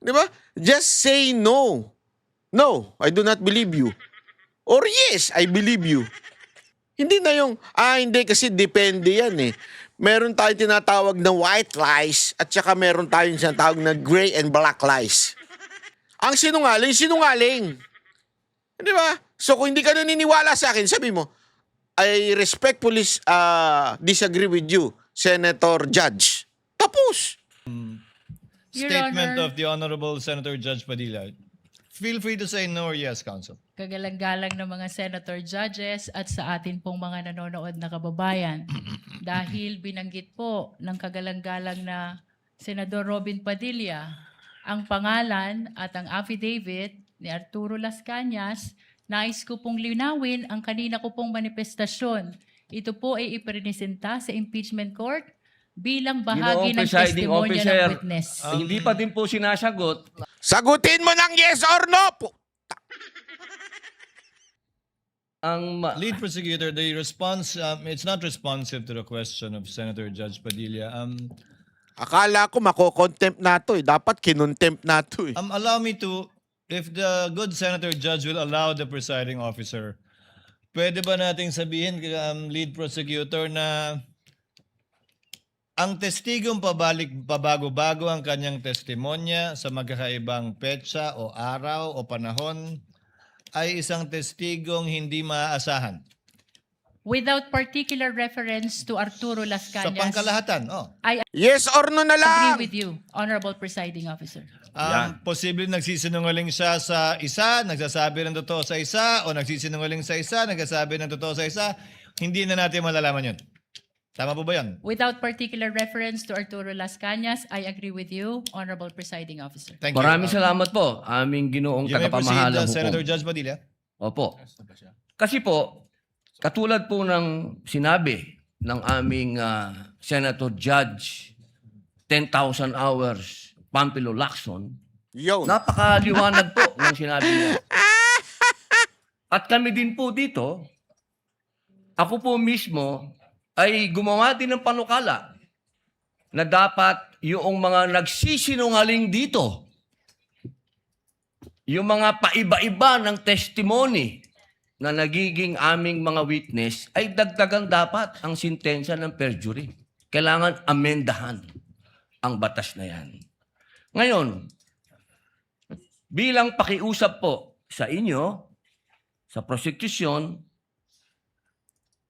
Di ba? Just say no. No, I do not believe you. Or yes, I believe you. Hindi na yung, hindi kasi depende yan eh. Meron tayong tinatawag na white lies at saka meron tayong tinatawag na gray and black lies. Ang sinungaling. Di ba? So kung hindi ka naniniwala sa akin, sabi mo, I respectfully disagree with you, Senator Judge. Tapos. Your statement Honor. of the Honorable Senator Judge Padilla. Feel free to say no or yes, Counsel. Kagalang-galang ng mga senator judges at sa atin pong mga nanonood na kababayan. Dahil binanggit po ng kagalang-galang na Senador Robin Padilla ang pangalan at ang affidavit ni Arturo Las Cañas, nais ko pong linawin ang kanina ko pong manifestasyon. Ito po ay ipresenta sa impeachment court bilang bahagi ng Presiding testimonya officer, ng witness. hindi pa din po sinasagot. Sagutin mo ng yes or no. Lead prosecutor, the response, it's not responsive to the question of Senator Judge Padilla. Akala ko mako-contempt na to eh. Dapat kinontempt na to eh. Allow me to, if the good Senator Judge will allow the presiding officer, pwede ba nating sabihin, lead prosecutor, na ang testigong pabago-bago ang kanyang testimonya sa magkakaibang petsa o araw o panahon ay isang testigong hindi maaasahan? Without particular reference to Arturo Las Sa Cañas, pangkalahatan, I Yes or no na lang. agree with you, Honorable Presiding Officer. Posible nagsisinungaling siya sa isa, nagsasabi ng totoo sa isa, o nagsisinungaling sa isa, nagsasabi ng totoo sa isa, hindi na natin malalaman yun. Tama po ba yan? Without particular reference to Arturo Las Cañas, I agree with you, Honorable Presiding Officer. Thank you. Maraming salamat po, aming ginoong You may proceed, tagapamahalang Senator hukom. Judge Padilla. Opo. Kasi po, katulad po ng sinabi ng aming Senator Judge, 10,000 hours, Pampilo Lacson, Yun. napakaliwanag po ng sinabi niya. At kami din po dito, ako po mismo ay gumawa din ng panukala na dapat yung mga nagsisinungaling dito, yung mga paiba-iba ng testimony na nagiging aming mga witness, ay dagdagan dapat ang sintensya ng perjury. Kailangan amendahan ang batas na yan. Ngayon, bilang pakiusap po sa inyo, sa prosecution,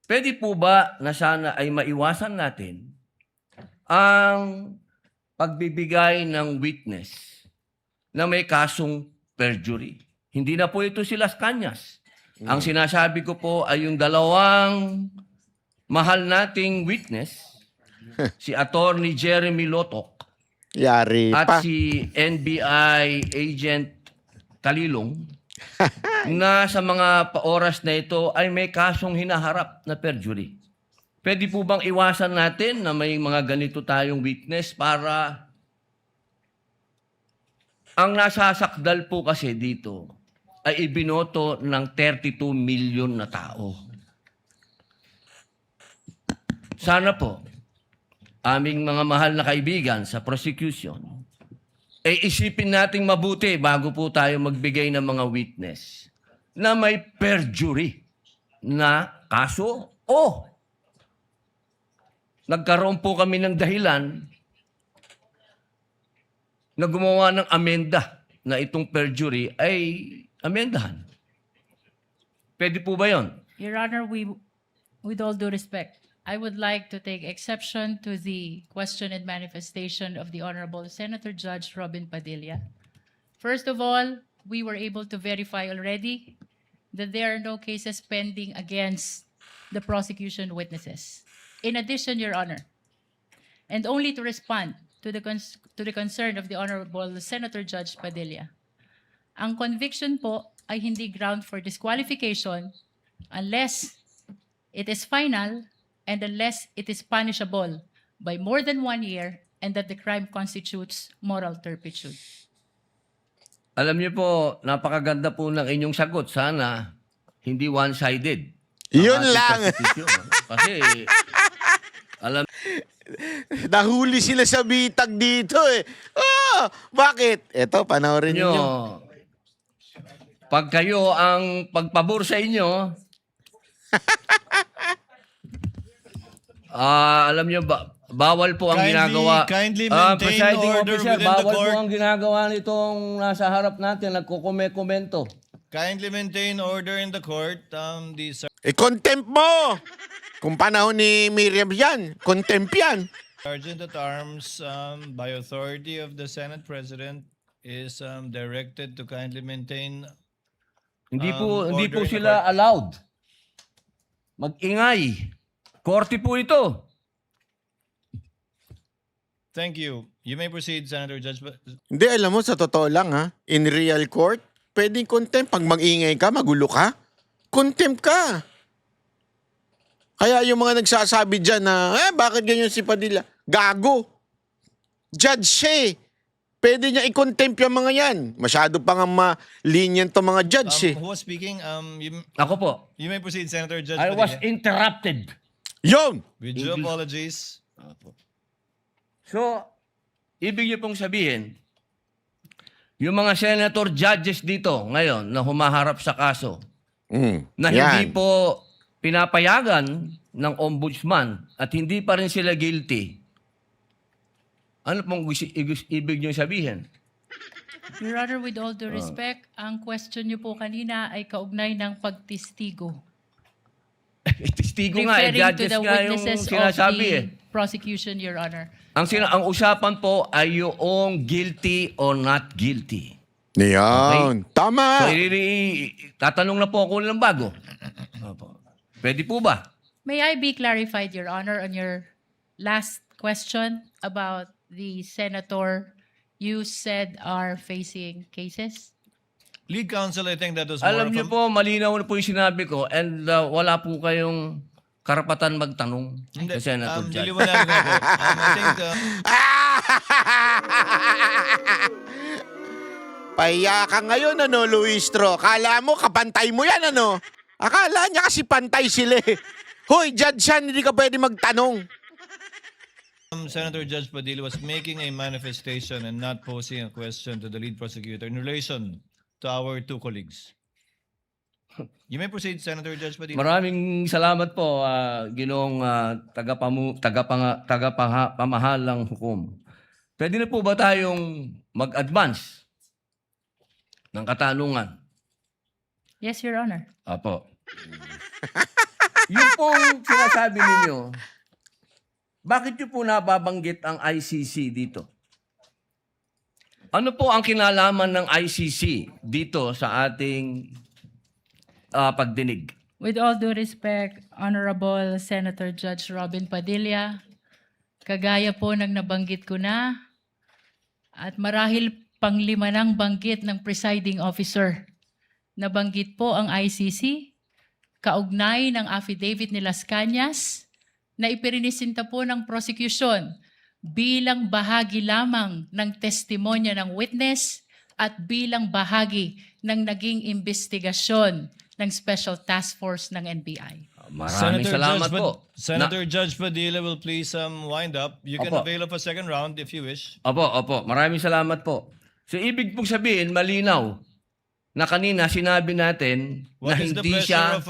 pwede po ba na sana ay maiwasan natin ang pagbibigay ng witness na may kasong perjury? Hindi na po ito si Las Cañas. Ang sinasabi ko po ay yung dalawang mahal nating witness, si Attorney Jeremy Lotok Yari at pa. si NBI Agent Talilong na sa mga oras na ito ay may kasong hinaharap na perjury. Pwede po bang iwasan natin na may mga ganito tayong witness para ang nasasakdal po kasi dito ay ibinoto ng 32 million na tao. Sana po, aming mga mahal na kaibigan sa prosecution, isipin nating mabuti bago po tayo magbigay ng mga witness na may perjury na kaso o nagkaroon po kami ng dahilan na gumawa ng amenda na itong perjury ay amendahan. Pwede po ba yon? Your Honor, with all due respect, I would like to take exception to the question and manifestation of the Honorable Senator Judge Robin Padilla. First of all, we were able to verify already that there are no cases pending against the prosecution witnesses. In addition, Your Honor, and only to respond to the concern of the Honorable Senator Judge Padilla, ang conviction po ay hindi ground for disqualification unless it is final and unless it is punishable by more than 1 year and that the crime constitutes moral turpitude. Alam niyo po, napakaganda po ng inyong sagot. Sana hindi one-sided. ang Yun ating lang. constitution. Kasi, alam Nahuli sila sa bitag dito eh. Oh, bakit? Eto, panoorin niyo, niyo. pag kayo ang pagpabor sa inyo, alam niyo ba, bawal po ang ginagawa. Kindly maintain Presiding order officer, within the bawal court. po ang ginagawa nitong nasa harap natin, nagkukomento. Kindly maintain order in the court. Contempt mo! Kung panahon ni Miriam yan, contempt yan. Sergeant at Arms, by authority of the Senate President, is directed to kindly maintain. Hindi po order in the sila allowed. Mag-ingay. Korte po ito. Thank you. You may proceed, Senator Judge. Hindi, alam mo, sa totoo lang ha, in real court, pwedeng contempt. Pag mag-ingay ka, magulo ka, contempt ka. Kaya yung mga nagsasabi dyan na, bakit ganyan si Padilla? Gago. Judge siya eh. Pwede niya i-contempt yung mga yan. Masyado pa nga ma-lenient to mga judge eh. Who was speaking? Ako po. You may proceed, Senator Judge. I was Padilla. interrupted. Yun! With due apologies. So, ibig niyo pong sabihin, yung mga senator judges dito ngayon na humaharap sa kaso, na hindi yan. po pinapayagan ng ombudsman at hindi pa rin sila guilty, ano pong ibig niyo sabihin? Your Honor, with all due respect, ang question niyo po kanina ay kaugnay ng pagtistigo. Testigo nga, Referring to judges the nga yung witnesses of sinasabi the eh. prosecution, Your Honor. Ang usapan po ay yung guilty or not guilty. Yan. Tama. So, tatanong na po ako ng bago. Opo. Pwede po ba? May I be clarified, Your Honor, on your last question about the senator you said are facing cases? Lead counsel, I think that was more Alam of niyo po, malinaw na po yung sinabi ko and wala po kayong karapatan magtanong Hindi. sa Senator Judge. Diliwanagin ko po. I think Paya ka ngayon, ano, Luistro? Akala mo, kapantay mo yan, ano? Akala niya kasi pantay sila eh. Hoy, judge yan, hindi ka pwede magtanong. Senator Judge Padilla was making a manifestation and not posing a question to the lead prosecutor in relation to our two colleagues. You may proceed, Senator Judge Padilla. Maraming salamat po, Ginoong tagapamahalang hukom. Pwede na po ba tayong mag-advance ng katanungan? Yes, Your Honor. Apo. Yung pong sinasabi ninyo, bakit nyo po nababanggit ang ICC dito? Ano po ang kinalaman ng ICC dito sa ating pagdinig? With all due respect, Honorable Senator Judge Robin Padilla, kagaya po ng nabanggit ko na, At marahil panglima ng banggit ng presiding officer. Nabanggit po ang ICC, kaugnay ng affidavit ni Las Cañas na ipirinisinta po ng prosecution bilang bahagi lamang ng testimonya ng witness at bilang bahagi ng naging investigasyon ng Special Task Force ng NBI. Maraming salamat po. Senator Judge Padilla will please wind up. You can Opo. avail of a second round if you wish. Opo. Maraming salamat po. So, ibig pong sabihin, malinaw na kanina sinabi natin na What is the hindi pleasure siya... of,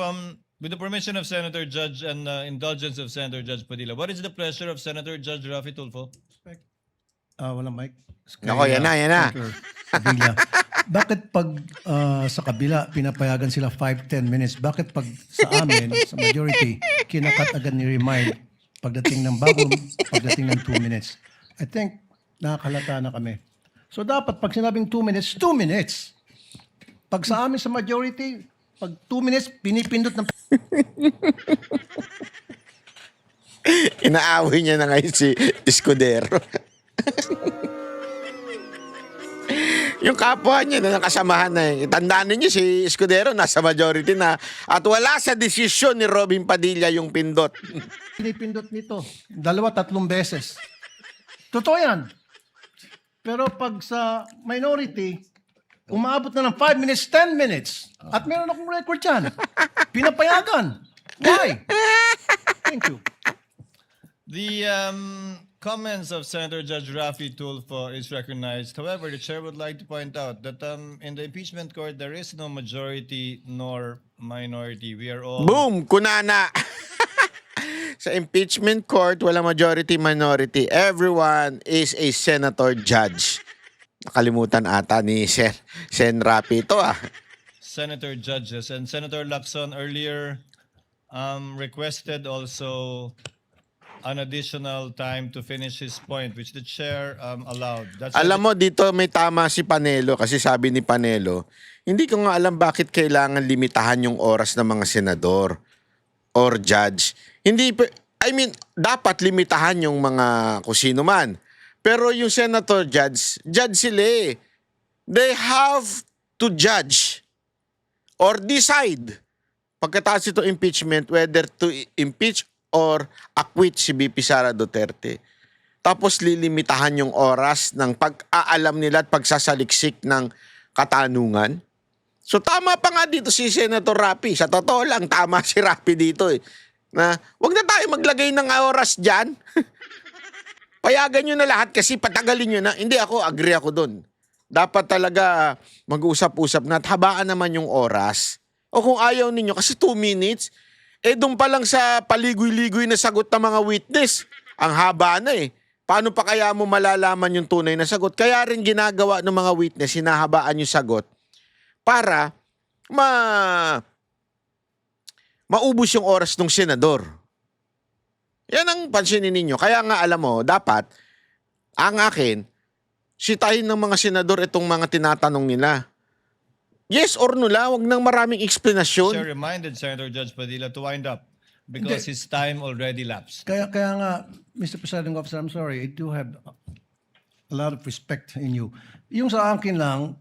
with the permission of Senator Judge and indulgence of Senator Judge Padilla, what is the pleasure of Senator Judge Rafi Tulfo? Walang mic. Nako, yan na. Speaker Padilla. Bakit pag sa kabila pinapayagan sila 5-10 minutes? Bakit pag sa amin, sa majority, kinakat agad ni remind pagdating ng 2 minutes? I think nakakalata na kami. So dapat pag sinabing 2 minutes, 2 minutes. Pag sa amin sa majority, pag 2 minutes, pinipindot ng Inaaway niya na ngayon si Escudero. Yung kapwa niya na nakasamahan na tandaan niyo si Escudero nasa majority na at wala sa desisyon ni Robin Padilla yung pindot. pinipindot nito. 2-3 beses. Totoo yan. Pero pag sa minority, umaabot na ng 5 minutes, 10 minutes. At meron akong record yan. Pinapayagan. Why? Thank you. The comments of Senator Judge Rafi Tulfo is recognized. However, the chair would like to point out that in the impeachment court, there is no majority nor minority. We are all... Boom! Kunana! Sa impeachment court, wala majority minority. Everyone is a senator judge. Nakalimutan ata ni Sen Rapi ito Senator judges. And Senator Lacson earlier requested also an additional time to finish his point, which the chair allowed. That's Alam mo, dito may tama si Panelo kasi sabi ni Panelo, hindi ko nga alam bakit kailangan limitahan yung oras ng mga senador or judge. Dapat limitahan yung mga kung sino man. Pero yung senator judge sila eh. They have to judge or decide pagkatapos ito impeachment whether to impeach or acquit si BP Sara Duterte. Tapos lilimitahan yung oras ng pag-aalam nila at pagsasaliksik ng katanungan. So tama pa nga dito si Senator Rapi. Sa totoo lang, tama si Rapi dito eh. Na wag na tayo maglagay ng oras dyan. Payagan nyo na lahat kasi patagalin nyo na. Hindi ako, agree ako dun. Dapat talaga mag-usap-usap na at habaan naman yung oras. O kung ayaw ninyo, kasi 2 minutes, doon pa lang sa paligoy-ligoy na sagot ng mga witness, ang haba na eh. Paano pa kaya mo malalaman yung tunay na sagot? Kaya rin ginagawa ng mga witness, hinahabaan yung sagot para maubos yung oras ng senador. Yan ang pansinin ninyo. Kaya nga alam mo, dapat, ang akin, sitahin ng mga senador itong mga tinatanong nila. Yes or no lang, wag nang maraming explanation. Chair reminded Senator Judge Padilla to wind up because his time already lapsed. Kaya nga, Mr. Presiding Officer, I'm sorry, I do have a lot of respect in you. Yung sa akin lang,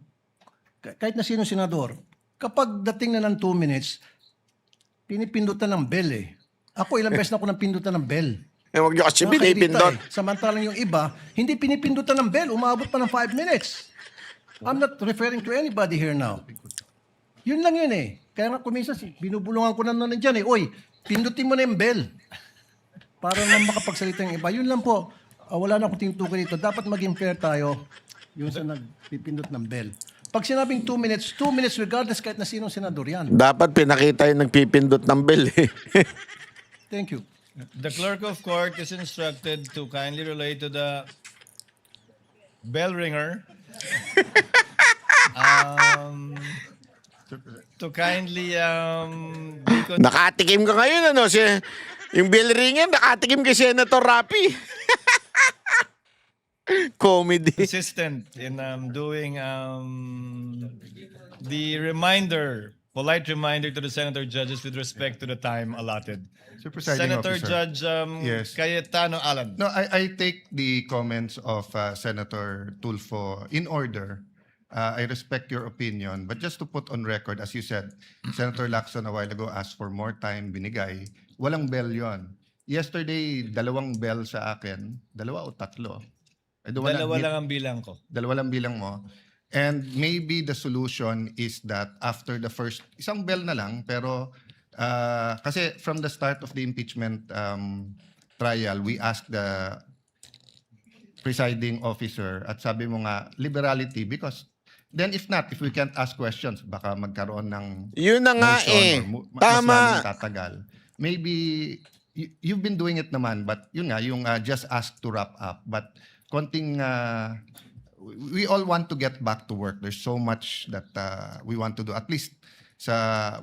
kahit na sino senador, kapag dating na ng 2 minutes, pinipindutan ng bell eh. Ako ilang beses na ako nang pindutan ng bell. Huwag nyo kasi Nakakairita pinipindot. Samantalang yung iba, hindi pinipindutan ng bell, umabot pa ng 5 minutes. I'm not referring to anybody here now. Yun lang yun eh. Kaya nga kuminsan, binubulungan ko na nun dyan eh. Oy, pindutin mo na yung bell. Para lang makapagsalita yung iba. Yun lang po. Wala na akong tinutukoy dito. Dapat maging fair tayo yung sa nagpipindot ng bell. Pag sinabing 2 minutes regardless kahit na sinong senador yan. Dapat pinakita yung nagpipindot ng bell eh. Thank you. The clerk of court is instructed to kindly relate to the bell ringer to kindly Nakatikim ka ngayon ano? Yung bell ringer, nakatikim kay Senator Rapi. Comedy. assistant in doing the reminder polite reminder to the senator judges with respect to the time allotted. Sir Presiding Senator Officer. Judge Yes. Cayetano Alan. No, I take the comments of Senator Tulfo in order. I respect your opinion, but just to put on record, as you said, Senator Lacson a while ago asked for more time, binigay. Walang bell yon. Yesterday, 2 bell sa akin. 2 o 3? I don't wanna Dalawa admit- lang ang bilang ko. 2 lang bilang mo. And maybe the solution is that after the first, isang bell na lang, pero kasi from the start of the impeachment trial, we asked the presiding officer at sabi mo nga, liberality, because then if not, if we can't ask questions, baka magkaroon ng Yun na nga motion eh. or mas Tama. lalong tatagal. Maybe you've been doing it naman, but yun nga, yung just ask to wrap up. But konting, we all want to get back to work. There's so much that we want to do. At least,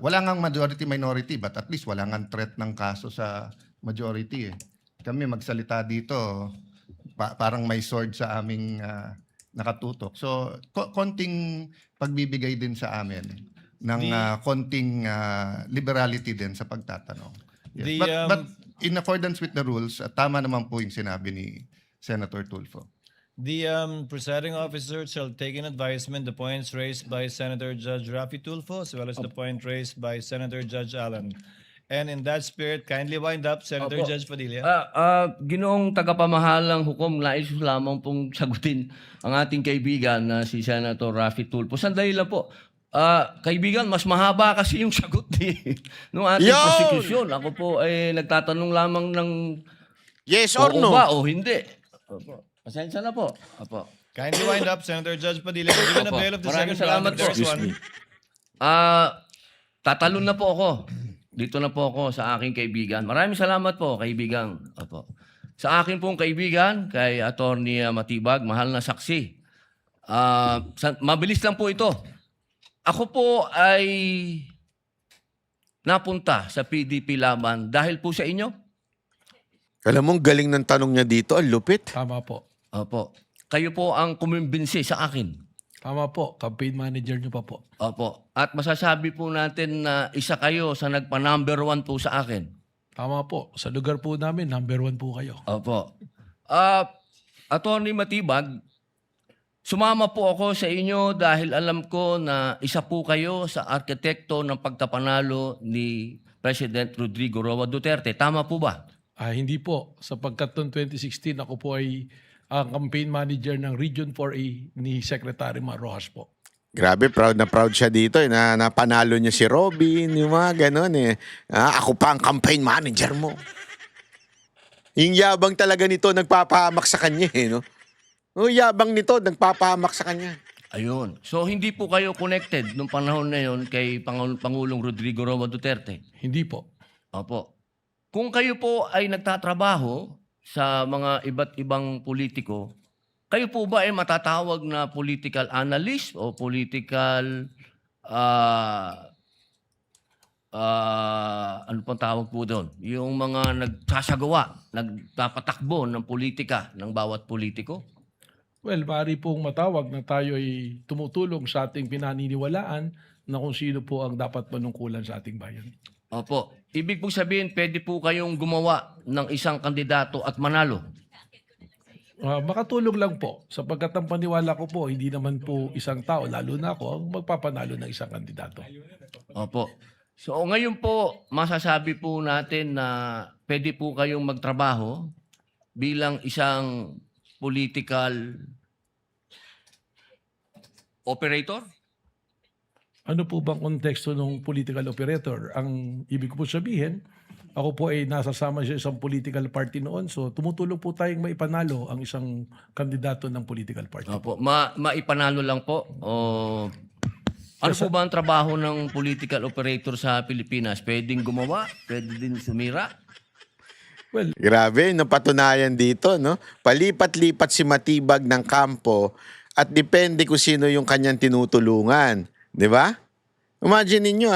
wala ngang majority-minority, but at least wala ngang threat ng kaso sa majority. Kami magsalita dito, parang may sword sa aming nakatutok. So, konting pagbibigay din sa amin ng konting liberality din sa pagtatanong. Yes. But in accordance with the rules, tama naman po yung sinabi ni Senator Tulfo. The presiding officer shall take in advisement the points raised by Senator Judge Rafi Tulfo as well as the point raised by Senator Judge Allen. And in that spirit, kindly wind up, Senator Opo. Judge Padilla. Ginoong tagapamahalang hukom, nais ko lamang pong sagutin ang ating kaibigan na si Senator Rafi Tulfo. Sandali lang po. Kaibigan, mas mahaba kasi yung sagot ng ating Yun! prosecution. Ako po ay nagtatanong lamang ng Yes or oo no? ba o hindi. Opo. Pasensya na po. Opo. Kindly wind up, Senator Judge Padilla. Given the Opo. bail of the Maraming second round, salamat if there's po. one. Tatalon na po ako. Dito na po ako sa aking kaibigan. Maraming salamat po, kaibigan. Opo. Sa akin pong kaibigan, kay Attorney Matibag, mahal na saksi. Mabilis lang po ito. Ako po ay napunta sa PDP laban dahil po sa inyo. Alam mong galing ng tanong niya dito, ang lupit. Tama po. Opo. Kayo po ang kumimbinsi sa akin. Tama po. Campaign manager nyo pa po. Opo. At masasabi po natin na isa kayo sa nagpa-number 1 po sa akin. Tama po. Sa lugar po namin, number 1 po kayo. Opo. Attorney Matibag, sumama po ako sa inyo dahil alam ko na isa po kayo sa arkitekto ng pagkapanalo ni President Rodrigo Roa Duterte. Tama po ba? Hindi po. Sapagkat noong 2016, ako po ay ang campaign manager ng Region 4A ni Secretary Mar Rojas po. Grabe, proud na proud siya dito. Na napanalo niya si Robin, yung mga ganon eh. Ako pa ang campaign manager mo. Yung yabang talaga nito nagpapahamak sa kanya eh. No? Yung yabang nito nagpapahamak sa kanya. Ayun. So hindi po kayo connected nung panahon na yon kay Pangulong Rodrigo Roa Duterte? Hindi po. Opo. Kung kayo po ay nagtatrabaho sa mga iba't ibang politiko, kayo po ba ay matatawag na political analyst o political ano pang tawag po doon? Yung mga nagsasagawa, nagpapatakbo ng politika ng bawat politiko? Well, maaari pong matawag na tayo ay tumutulong sa ating pinaniniwalaan na kung sino po ang dapat manungkulan sa ating bayan. Opo. Ibig po sabihin, pwede po kayong gumawa ng isang kandidato at manalo. Makatulong lang po. Sapagkat ang paniwala ko po, hindi naman po isang tao, lalo na ako, ang magpapanalo ng isang kandidato. Opo. So ngayon po, masasabi po natin na pwede po kayong magtrabaho bilang isang political operator? Ano po bang konteksto ng political operator? Ang ibig ko po sabihin, ako po ay nasasama sa isang political party noon. So tumutulong po tayong maipanalo ang isang kandidato ng political party. Opo. Maipanalo lang po? O ano po ba ang trabaho ng political operator sa Pilipinas? Pwedeng gumawa? Pwede din sumira? Well, Grabe, napatunayan dito, no? Palipat-lipat si Matibag ng kampo at depende kung sino yung kanyang tinutulungan. Di ba? Imagine ninyo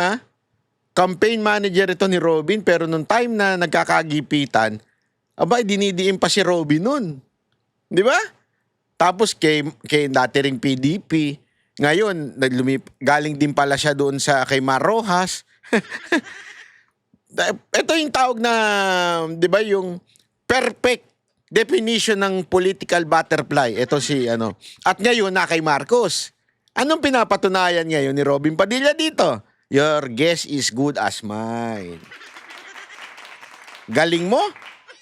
campaign manager ito ni Robin pero nung time na nagkakagipitan, abay, dinidiin pa si Robin nun. Di ba? Tapos kay dati ring PDP, Ngayon, galing din pala siya doon sa kay Mar Rojas. Ito yung tawag na, di ba, yung perfect definition ng political butterfly. Ito si ano. At ngayon na kay Marcos. Anong pinapatunayan ngayon ni Robin Padilla dito? Your guess is good as mine. Galing mo,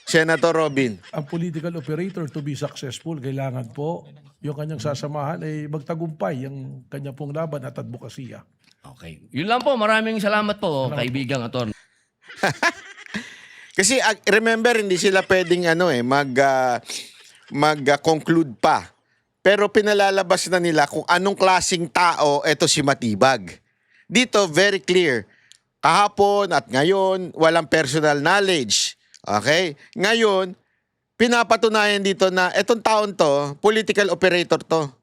Senator Robin. Ang political operator to be successful, kailangan po yung kanyang sasamahan ay magtagumpay yung kanya pong laban at advokasya. Okay. Yun lang po. Maraming salamat po, kaibigang attorney. Kasi remember, hindi sila pwedeng mag-conclude pa. Pero pinalalabas na nila kung anong klaseng tao ito si Matibag. Dito, very clear. Kahapon at ngayon, walang personal knowledge. Okay? Ngayon, pinapatunayan dito na etong taon to, political operator to.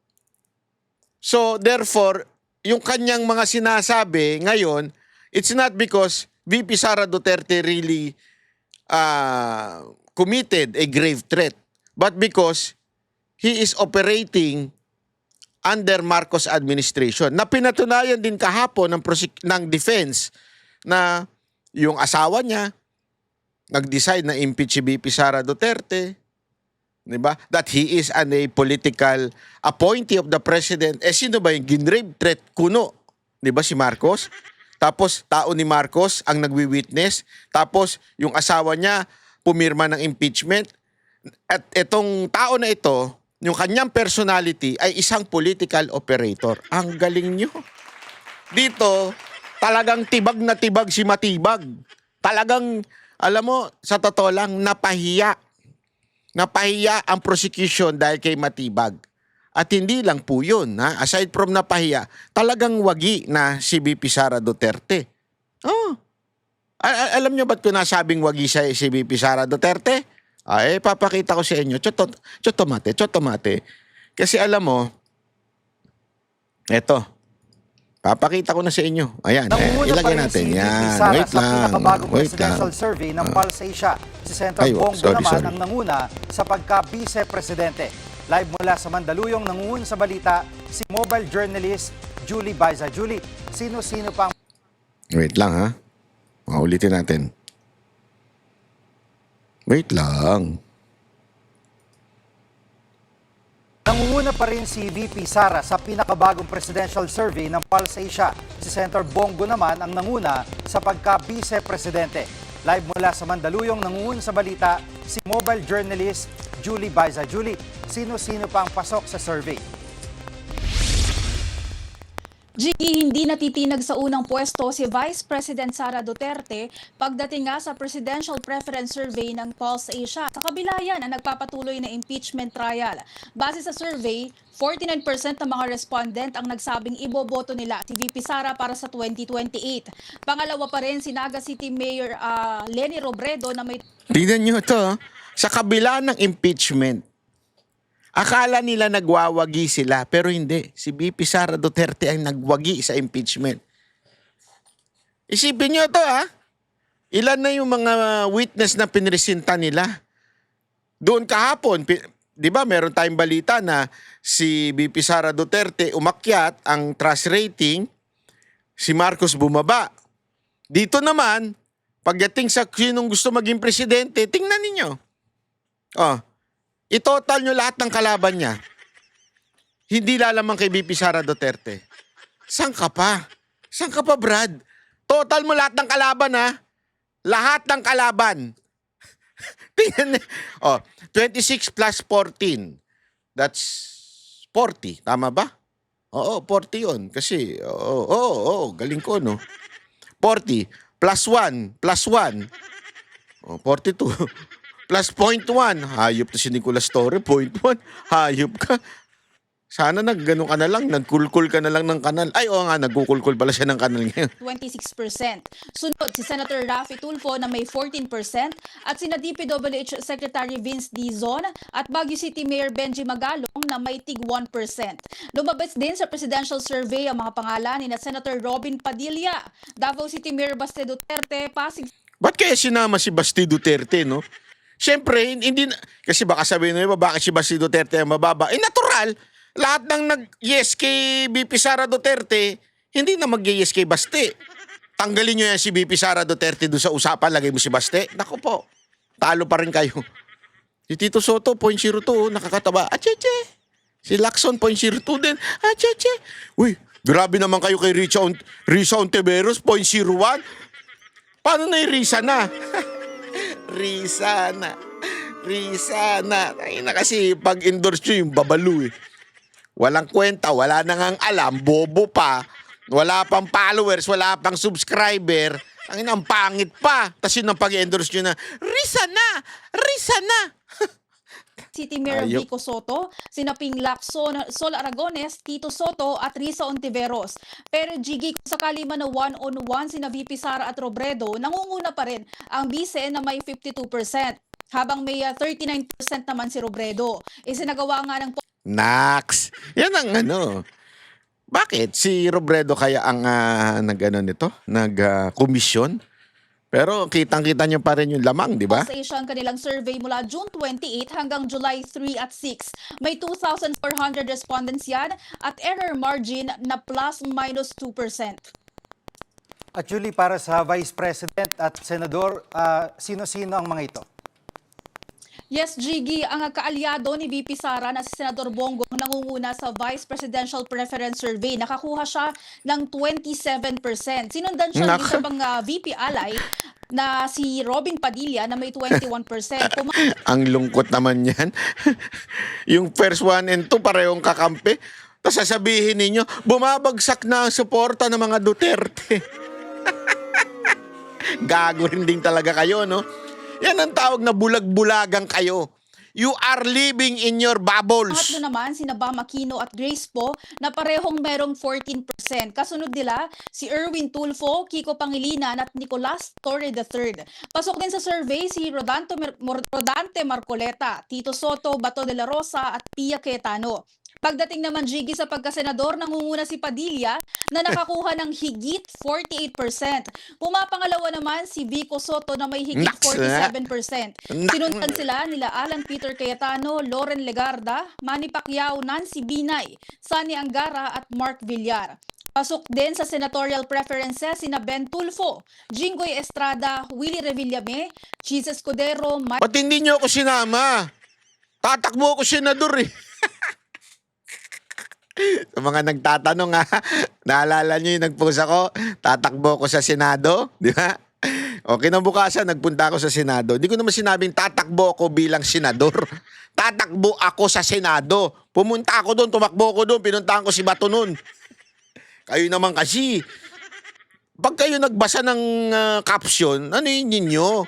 So, therefore, yung kanyang mga sinasabi ngayon, it's not because VP Sara Duterte really committed a grave threat, but because he is operating under Marcos administration. Na pinatunayan din kahapon ng defense na yung asawa niya nag-decide na impeach si VP Sara Duterte, diba? That he is a political appointee of the president. Sino ba yung ginrave threat? Kuno. Diba si Marcos? Tapos tao ni Marcos ang nagwi-witness. Tapos yung asawa niya pumirma ng impeachment. At itong tao na ito, yung kanyang personality ay isang political operator. Ang galing nyo. Dito, talagang tibag na tibag si Matibag. Talagang, alam mo, sa totoo lang, napahiya. Napahiya ang prosecution dahil kay Matibag. At hindi lang po yun, ha? Aside from napahiya, talagang wagi na si VP Sara Duterte. Oh. Alam nyo ba't ko nasabing wagi siya si VP Sara Duterte? Ay, papakita ko sa inyo. Chotomate. Kasi alam mo, eto, papakita ko na sa inyo. Ayan, ilagay natin. Yan, wait lang. Pinakabagong Wait presidential lang. survey ng Pulse Asia. Si Senator Bongo naman ang nanguna sa pagka-vice-presidente. Live mula sa Mandaluyong, nangungun sa balita, si mobile journalist Julie Baiza. Julie, sino-sino pa ang Wait lang, ha? Maulitin natin. Wait lang. Nangunguna pa rin si VP Sara sa pinakabagong presidential survey ng Pulse Asia. Si Senator Bongo naman ang nanguna sa pagka-vice-presidente. Live mula sa Mandaluyong, nangungun sa balita, si mobile journalist Julie Baiza. Julie, sino-sino pa ang pasok sa survey? Hindi natitinag sa unang pwesto si Vice President Sara Duterte pagdating nga sa Presidential Preference Survey ng Pulse Asia. Sa kabila yan ang nagpapatuloy na impeachment trial. Base sa survey, 49% ng mga respondent ang nagsabing iboboto nila si VP Sara para sa 2028. Pangalawa pa rin si Naga City Mayor Leni Robredo na may... Tingnan nyo ito. Sa kabila ng impeachment, akala nila nagwawagi sila, pero hindi. Si VP Sara Duterte ang nagwagi sa impeachment. Isipin nyo ito, ha? Ilan na yung mga witness na pinresinta nila? Doon kahapon, di ba, meron tayong balita na si VP Sara Duterte umakyat ang trust rating, si Marcos bumaba. Dito naman, pagdating sa sinong gusto maging presidente, tingnan ninyo. Oh, i-total nyo lahat ng kalaban niya. Hindi lalamang kay VP Sara Duterte. Saan ka pa? Saan ka pa, Brad? Total mo lahat ng kalaban, ha? Lahat ng kalaban. Tingnan. Oh, 26 plus 14. That's 40. Tama ba? Oo, 40 yun. Kasi, galing ko, no? 40 plus 1 plus 1. Oh, 42. Plus 0.1. Hayop to si Nicolas Torre. 0.1. Hayop ka. Sana nagganong ka na lang. Nagkulkul ka na lang ng kanal. Ay, oo nga. Nagkukulkul pala siya ng kanal ngayon. 26%. Sunod si Senator Raffy Tulfo na may 14% at sina DPWH Secretary Vince Dizon at Baguio City Mayor Benji Magalong na may tig 1%. Lumabas din sa presidential survey ang mga pangalan ni na Senator Robin Padilla, Davao City Mayor Baste Duterte, Pasig. Ba't kaya sinama si Basti Duterte, no? Siyempre, hindi na, kasi baka sabihin nyo, bakit si Basti Duterte ang mababa? Eh, natural. Lahat ng nag-yes kay BP Sara Duterte, hindi na mag-yes kay Baste. Tanggalin nyo yan si BP Sara Duterte doon sa usapan, lagay mo si Baste. Naku po, talo pa rin kayo. Si Tito Soto, 0.02, nakakataba. Acheche. Si Lacson, 0.02 din. Acheche. Uy, grabe naman kayo kay Risa Ontiveros, 0.01. Paano na yung Risa na? Risa na. Ay na kasi pag-endorse nyo yung babalo eh. Walang kwenta, wala nang ang alam, bobo pa. Wala pang followers, wala pang subscriber. Ang pangit pa. Tapos yun ang pag-endorse nyo na, Risa na. City Mayor Ayok. Vico Soto, sina Ping Lacson, Sol Aragones, Tito Soto at Risa Ontiveros. Pero Jiggy, kung sakali man na one-on-one sina VP Sara at Robredo, nangunguna pa rin ang bise na may 52%. Habang may 39% naman si Robredo. Isinagawa nga ng Nax. Yan ang ano. Bakit? Si Robredo kaya ang nag-komisyon? Pero kitang-kita nyo pa rin yung lamang, di ba? Pulse Asia ang kanilang survey mula June 28 hanggang July 3 at 6. May 2,400 respondents yan at error margin na plus-minus 2%. At Julie, para sa Vice President at Senador, sino-sino ang mga ito? Yes, Jiggy, ang kaalyado ni VP Sara na si Senador Bongo ang nangunguna sa Vice Presidential Preference Survey. Nakakuha siya ng 27%. Sinundan siya ng isa pang VP alay na si Robin Padilla na may 21%. Ang lungkot naman yan. Yung first 1 and 2 parehong kakampi. Tapos sasabihin ninyo, bumabagsak na ang suporta ng mga Duterte. Gago rin din talaga kayo, no? Yan ang tawag na bulag-bulagang kayo. You are living in your bubbles. Pangatlo naman, sina Bam Aquino at Grace Po na parehong merong 14%. Kasunod nila, si Erwin Tulfo, Kiko Pangilinan at Nicolas Torre III. Pasok din sa survey si Rodante Marcoleta, Tito Soto, Bato de la Rosa at Pia Cayetano. Pagdating naman, Jiggy, sa pagkasenador, nangunguna si Padilla na nakakuha ng higit 48%. Pumapangalawa naman si Vico Soto na may higit 47%. Sinundan sila nila Alan Peter Cayetano, Loren Legarda, Manny Pacquiao, Nancy Binay, Sani Angara at Mark Villar. Pasok din sa senatorial preferences sina Ben Tulfo, Jinggoy Estrada, Willie Revillame, Cheese Escudero, Ba't hindi nyo ako sinama? Tatakbo ako senador eh. Sa mga nagtatanong naalala nyo yung nag-post ako, tatakbo ko sa Senado, di ba? O kinabukasan, nagpunta ako sa Senado. Hindi ko naman sinabing tatakbo ako bilang senador. Tatakbo ako sa Senado. Pumunta ako doon, tumakbo ko doon, pinuntahan ko si Bato noon. Kayo naman kasi, pag kayo nagbasa ng caption, ano yun ninyo?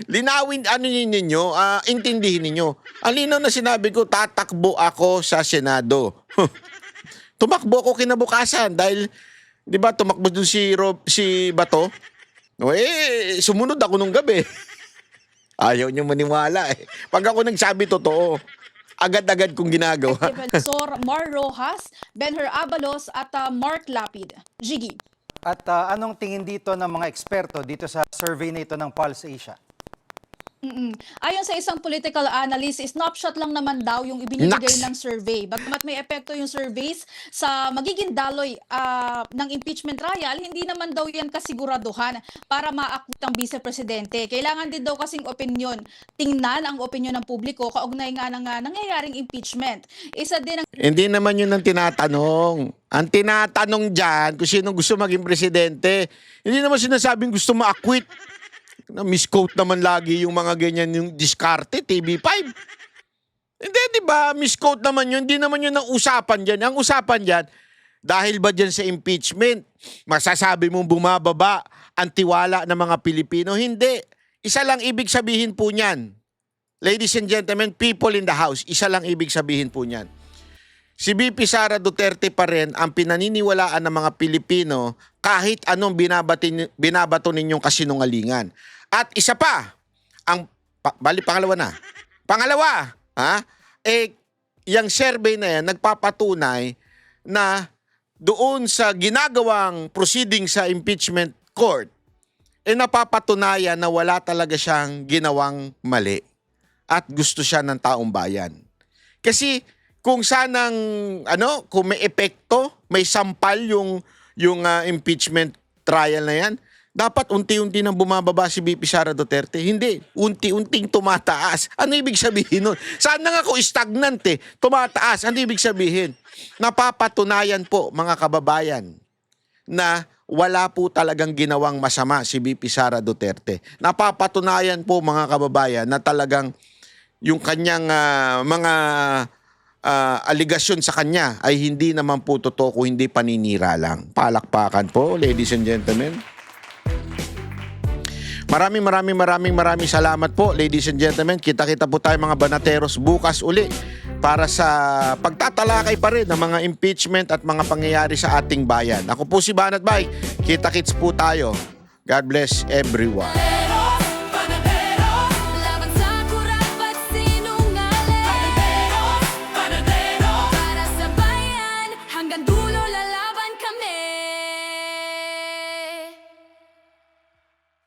Linawin, ano yun ninyo? Intindihin ninyo. Ang linaw na sinabi ko, tatakbo ako sa Senado. Tumakbo ako kinabukasan dahil, di ba, tumakbo dun si Bato. O sumunod ako nung gabi. Ayaw niyo maniwala eh. Pag ako nagsabi totoo, agad-agad kong ginagawa. Defensor Mar Rojas, Benher Abalos at Mark Lapid. Jiggy. At anong tingin dito ng mga eksperto dito sa survey na ito ng Pulse Asia? Ayon sa isang political analyst, snapshot lang naman daw yung ibinibigay Naks! ng survey. Bagamat may epekto yung surveys sa magiging daloy ng impeachment trial, hindi naman daw yan kasiguraduhan para ma-acquit ang vice-presidente. Kailangan din daw kasing opinion, tingnan ang opinion ng publiko kaugnay nga ng nangyayaring impeachment. Isa din ang Hindi naman yun ang tinatanong. Ang tinatanong dyan kung sino gusto maging presidente. Hindi naman sinasabing gusto ma-acquit. Misquote naman lagi yung mga ganyan yung diskarte, TV5. Hindi, di ba? Misquote naman yun. Hindi naman yun ang usapan dyan. Ang usapan dyan, dahil ba dyan sa impeachment, masasabi mong bumababa ang tiwala ng mga Pilipino? Hindi. Isa lang ibig sabihin po niyan. Ladies and gentlemen, people in the house, isa lang ibig sabihin po niyan. Si VP Sara Duterte pa rin ang pinaniniwalaan ng mga Pilipino kahit anong binabato ninyong kasinungalingan. At isa pa, pangalawa na. Pangalawa, yung survey na yan nagpapatunay na doon sa ginagawang proceeding sa impeachment court, napapatunayan na wala talaga siyang ginawang mali at gusto siya ng taong bayan. Kasi kung sanang kung may epekto, may sampal yung impeachment trial na yan, dapat unti-unti nang bumababa si VP Sara Duterte. Hindi, unti-unting tumataas. Ano ibig sabihin nun? Sana nga kung stagnant tumataas. Ano ibig sabihin? Napapatunayan po mga kababayan na wala po talagang ginawang masama si VP Sara Duterte. Napapatunayan po mga kababayan na talagang yung kanyang mga aligasyon sa kanya ay hindi naman po totoo kung hindi paninira lang. Palakpakan po, ladies and gentlemen. Maraming salamat po, ladies and gentlemen. Kita-kita po tayo mga banateros bukas uli para sa pagtatalakay pa rin ng mga impeachment at mga pangyayari sa ating bayan. Ako po si Banat Bay. Kita-kits po tayo. God bless everyone.